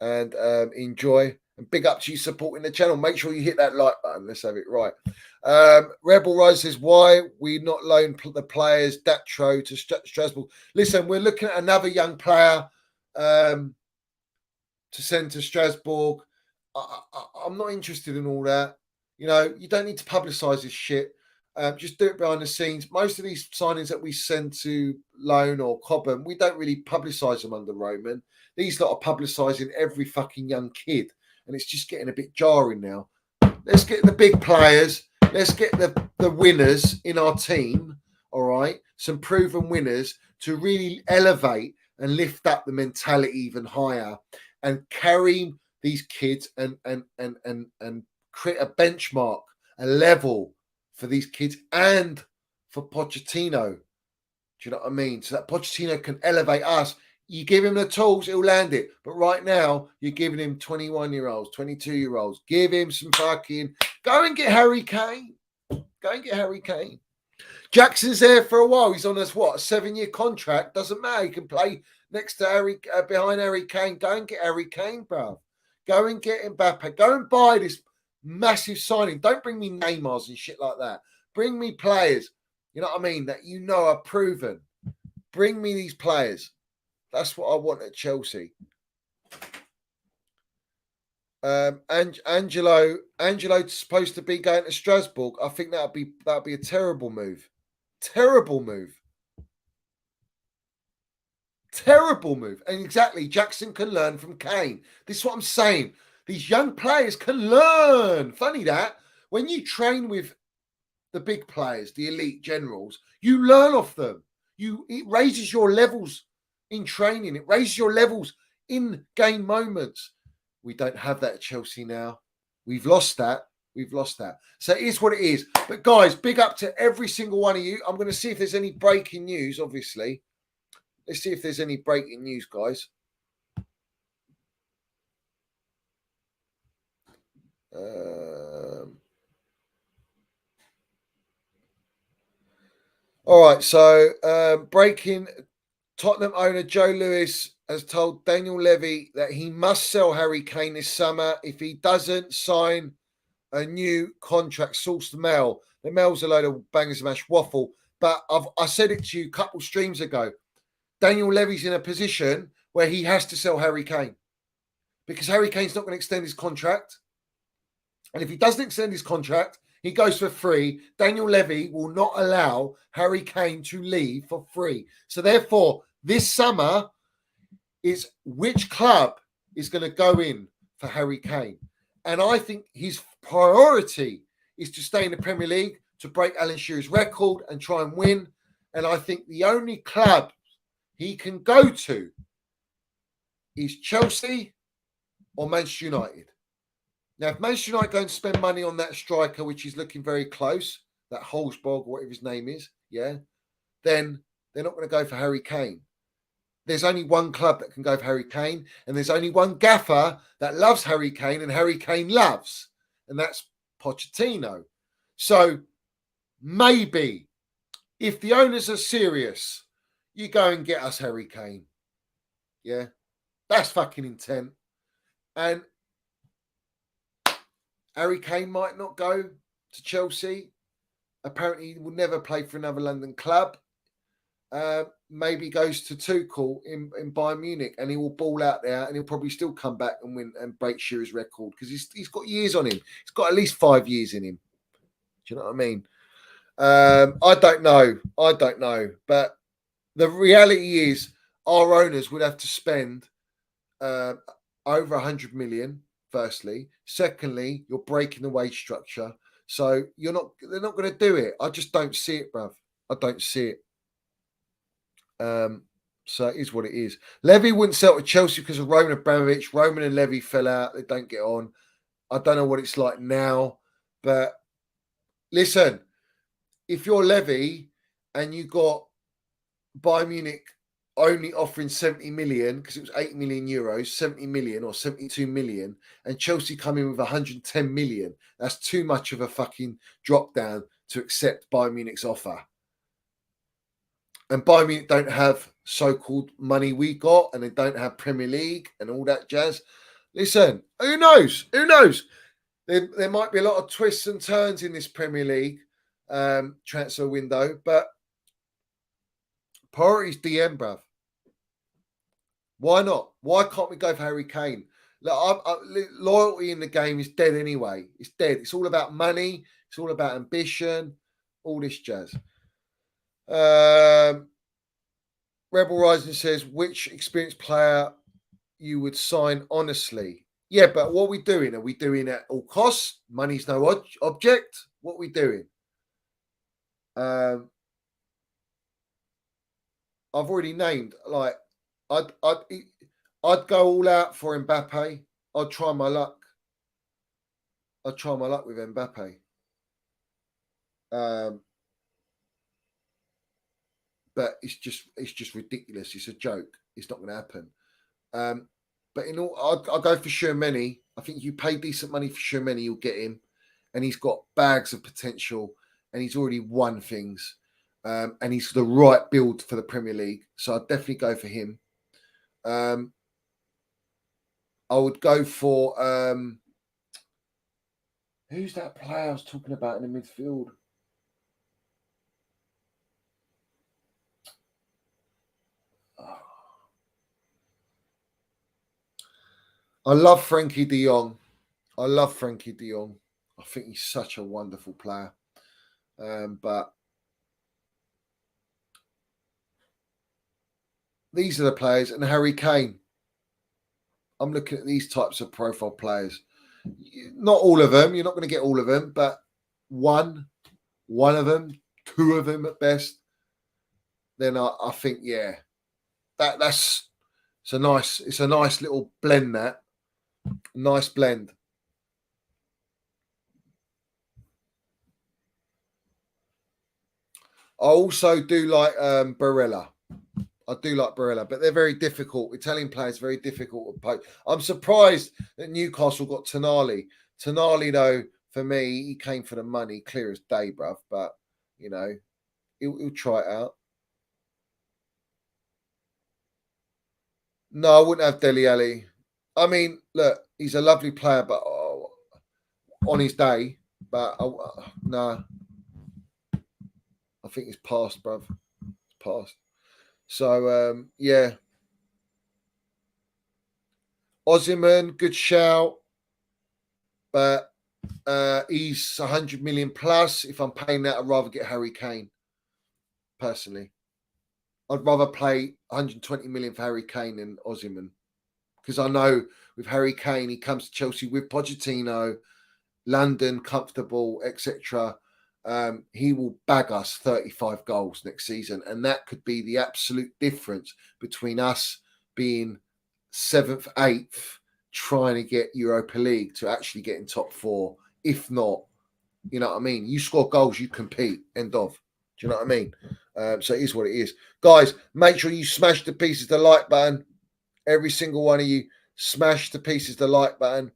And enjoy. And big up to you supporting the channel. Make sure you hit that like button. Let's have it right. Rebel Rise says, why we not loan the players Datro to Strasbourg? Listen, we're looking at another young player to send to Strasbourg. I'm not interested in all that. You don't need to publicise this shit. Just do it behind the scenes. Most of these signings that we send to loan or Cobham, we don't really publicise them under Roman. These lot are publicising every fucking young kid. And it's just getting a bit jarring now. Let's get the big players. Let's get the winners in our team, all right? Some proven winners to really elevate and lift up the mentality even higher and carry these kids and create a benchmark, a level for these kids and for Pochettino. Do you know what I mean? So that Pochettino can elevate us. You give him the tools, he'll land it. But right now, you're giving him 21-year-olds, 22-year-olds. Give him some fucking... Go and get Harry Kane. Go and get Harry Kane. Jackson's there for a while. He's on a 7-year contract. Doesn't matter. He can play next to behind Harry Kane. Go and get Harry Kane, bro. Go and get Mbappe. Go and buy this massive signing. Don't bring me Neymars and shit like that. Bring me players, you know what I mean, that are proven. Bring me these players. That's what I want at Chelsea. Angelo's supposed to be going to Strasbourg. I think that'd be a terrible move. Terrible move. Terrible move. And exactly, Jackson can learn from Kane. This is what I'm saying. These young players can learn. Funny that when you train with the big players, the elite generals, you learn off them. It raises your levels in training. It raises your levels in game moments. We don't have that at Chelsea now. We've lost that. So it is what it is. But guys, big up to every single one of you. I'm going to see if there's any breaking news, obviously. Let's see if there's any breaking news, guys. All right, so breaking. Tottenham owner Joe Lewis has told Daniel Levy that he must sell Harry Kane this summer if he doesn't sign a new contract. Source the Mail. The Mail's a load of bangers and mash waffle. But I said it to you a couple streams ago. Daniel Levy's in a position where he has to sell Harry Kane because Harry Kane's not going to extend his contract. And if he doesn't extend his contract, he goes for free. Daniel Levy will not allow Harry Kane to leave for free. So therefore, this summer is which club is going to go in for Harry Kane. And I think his priority is to stay in the Premier League, to break Alan Shearer's record and try and win. And I think the only club he can go to is Chelsea or Manchester United. Now, if Manchester United go and spend money on that striker, which is looking very close, that Holzberg, whatever his name is, then they're not going to go for Harry Kane. There's only one club that can go for Harry Kane, and there's only one gaffer that loves Harry Kane and Harry Kane loves, and that's Pochettino. So maybe if the owners are serious, you go and get us Harry Kane. Yeah, that's fucking intent. And Harry Kane might not go to Chelsea. Apparently, he will never play for another London club. Maybe goes to Tuchel in Bayern Munich, and he will ball out there, and he'll probably still come back and win and break Shearer's record because he's got years on him. He's got at least 5 years in him. Do you know what I mean? I don't know. But the reality is, our owners would have to spend over 100 million. Firstly, secondly, you're breaking the wage structure, so they're not going to do it. I just don't see it, bruv. I don't see it. So it is what it is. Levy wouldn't sell to Chelsea because of Roman Abramovich. Roman and Levy fell out. They don't get on. I don't know what it's like now, but listen, if you're Levy and you got Bayern Munich only offering 70 million because it was 8 million euros, 70 million or 72 million, and Chelsea come in with 110 million, that's too much of a fucking drop down to accept Bayern Munich's offer. And Bayern Munich don't have so-called money we got, and they don't have Premier League and all that jazz. Listen, who knows? Who knows? There might be a lot of twists and turns in this Premier League transfer window, but priority's DM, bruv. Why not? Why can't we go for Harry Kane? Look, loyalty in the game is dead anyway. It's dead. It's all about money. It's all about ambition. All this jazz. Rebel Rising says, which experienced player you would sign honestly? Yeah, but what are we doing? Are we doing at all costs? Money's no object. What are we doing? I've already named, like, I'd go all out for Mbappe. I'd try my luck. With Mbappe. But it's just ridiculous. It's a joke. It's not going to happen. But I'll go for Shermany. I think if you pay decent money for Shermany, you'll get him, and he's got bags of potential, and he's already won things, and he's the right build for the Premier League. So I'd definitely go for him. I would go for who's that player I was talking about in the midfield? I love Frankie de Jong. I think he's such a wonderful player. But these are the players, and Harry Kane. I'm looking at these types of profile players. Not all of them. You're not going to get all of them, but one of them, two of them at best. Then I think, yeah, it's a nice little blend. That nice blend. I also do like Barella. I do like Barella, but they're very difficult. Italian players very difficult to play. I'm surprised that Newcastle got Tonali. Tonali, though, for me, he came for the money, clear as day, bruv. But, you know, he'll try it out. No, I wouldn't have Dele Alli. I mean, look, he's a lovely player, but on his day. But, no. I think it's past, bruv. It's past. So, yeah. Osimhen, good shout. But He's 100 million plus. If I'm paying that, I'd rather get Harry Kane. Personally, I'd rather pay 120 million for Harry Kane than Osimhen, because I know with Harry Kane, he comes to Chelsea with Pochettino, London, comfortable, etc. He will bag us 35 goals next season, and that could be the absolute difference between us being 7th, 8th, trying to get Europa League to actually get in top 4. If not, you know what I mean? You score goals, you compete. End of. Do you know what I mean? So it is what it is. Guys, make sure you smash the pieces the like button. Every single one of you, smash the pieces the like button.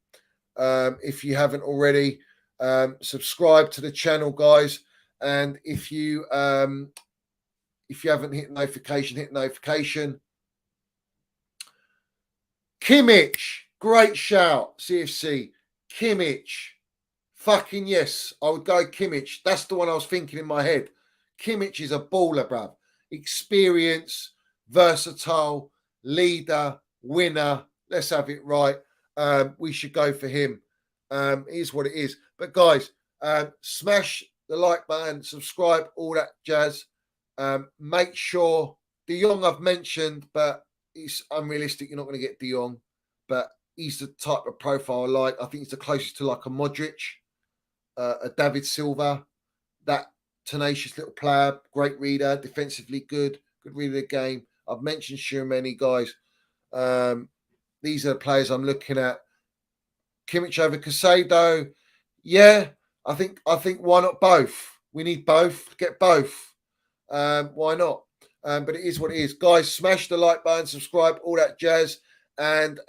If you haven't already, subscribe to the channel, guys. And if you haven't hit notification, hit notification. Kimmich, great shout, CFC. Kimmich, fucking yes, I would go Kimmich. That's the one I was thinking in my head. Kimmich is a baller, bruv. Experience, versatile, leader, winner. Let's have it right. We should go for him. It is what it is. But guys, smash the like button, subscribe, all that jazz. Make sure De Jong I've mentioned, but it's unrealistic. You're not going to get De Jong, but he's the type of profile I like. I think he's the closest to like a Mudryk, a David Silva, that tenacious little player, great reader, defensively good reader of the game. I've mentioned Tchouaméni, guys. These are the players I'm looking at. Kimmich over Casado. Yeah, I think why not both? We need both. Get both. Why not? But it is what it is. Guys, smash the like button, subscribe, all that jazz. And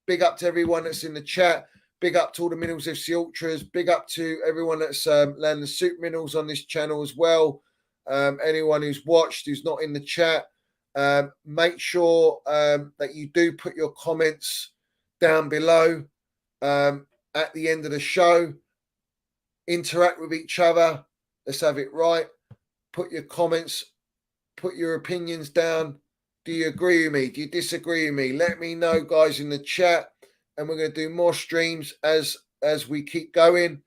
big up to everyone that's in the chat. Big up to all the Minerals FC Ultras. Big up to everyone that's landing the Super Minerals on this channel as well. Anyone who's watched, who's not in the chat, make sure that you do put your comments down below at the end of the show. Interact with each other. Let's have it right. Put your comments, put your opinions down. Do you agree with me? Do you disagree with me? Let me know, guys, in the chat. And we're going to do more streams as we keep going.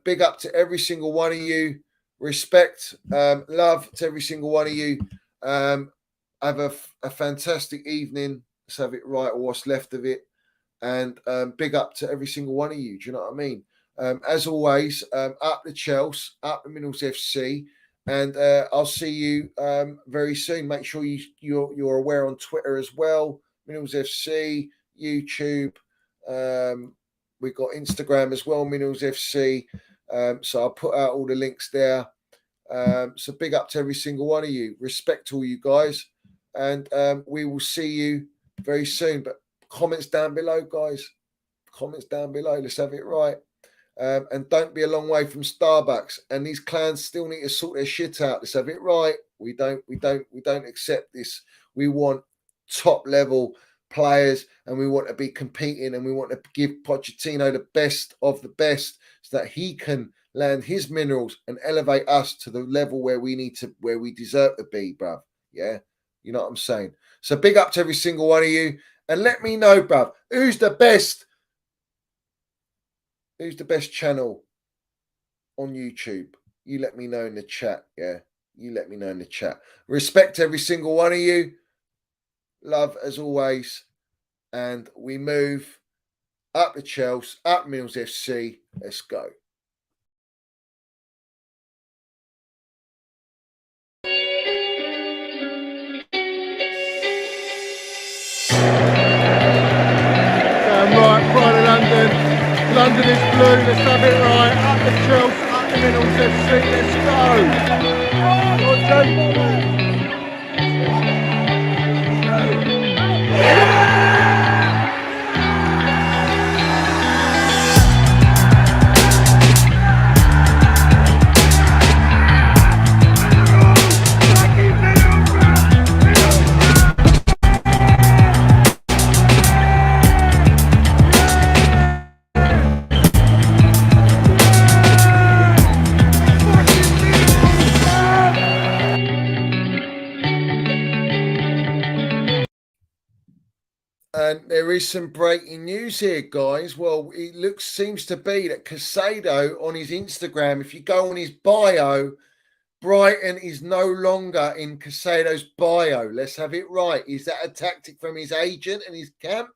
Big up to every single one of you. Respect, love to every single one of you. Have a fantastic evening. Let's have it right, or what's left of it. And big up to every single one of you. Do you know what I mean? As always, up the Chelsea, up the Minerals FC. And I'll see you very soon. Make sure you're aware on Twitter as well. Minerals FC, YouTube. We've got Instagram as well, Minerals FC. So I'll put out all the links there. So big up to every single one of you. Respect to all you guys. And we will see you very soon. But comments down below, guys. Comments down below. Let's have it right. And don't be a long way from Starbucks. And these clans still need to sort their shit out. Let's have it right. We don't accept this. We want top level players, and we want to be competing, and we want to give Pochettino the best of the best, so that he can land his minerals and elevate us to the level where we deserve to be, bruv. Yeah, you know what I'm saying. So big up to every single one of you, and let me know, bruv, who's the best channel on YouTube. You let me know in the chat. Yeah, you let me know in the chat. Respect every single one of you. Love as always. And we move up the Chelsea, up Minerals FC. Let's go. Right, Pride of London. London is blue. Let's have it right. Up the Chelsea, up the Minerals FC. Let's go. And there is some breaking news here, guys. Well, it seems to be that Casado on his Instagram, if you go on his bio, Brighton is no longer in Casado's bio. Let's have it right. Is that a tactic from his agent and his camp?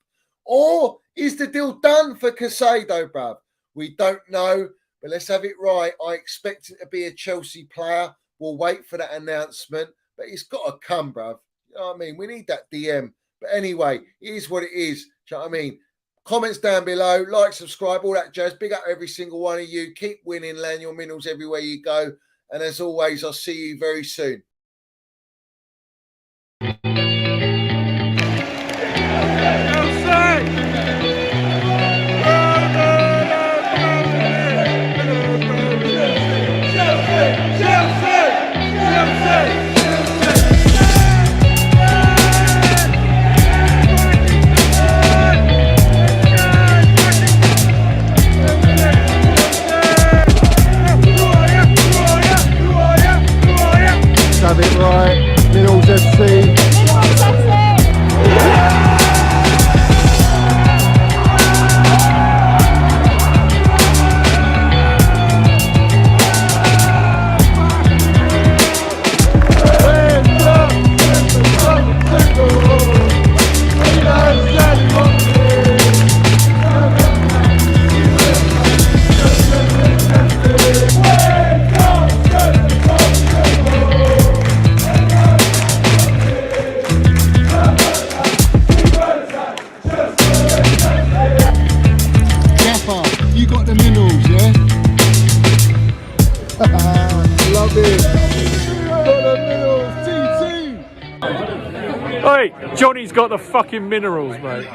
Or is the deal done for Casado, bruv? We don't know, but let's have it right. I expect it to be a Chelsea player. We'll wait for that announcement, but it's got to come, bruv. You know what I mean? We need that DM. But anyway, it is what it is. Do you know what I mean? Comments down below. Like, subscribe, all that jazz. Big up every single one of you. Keep winning, land your minerals everywhere you go. And as always, I'll see you very soon. Have it right, Minerals FC. You got the minerals, yeah? Love it. Got the minerals, TT. Hey, Johnny's got the fucking minerals, mate.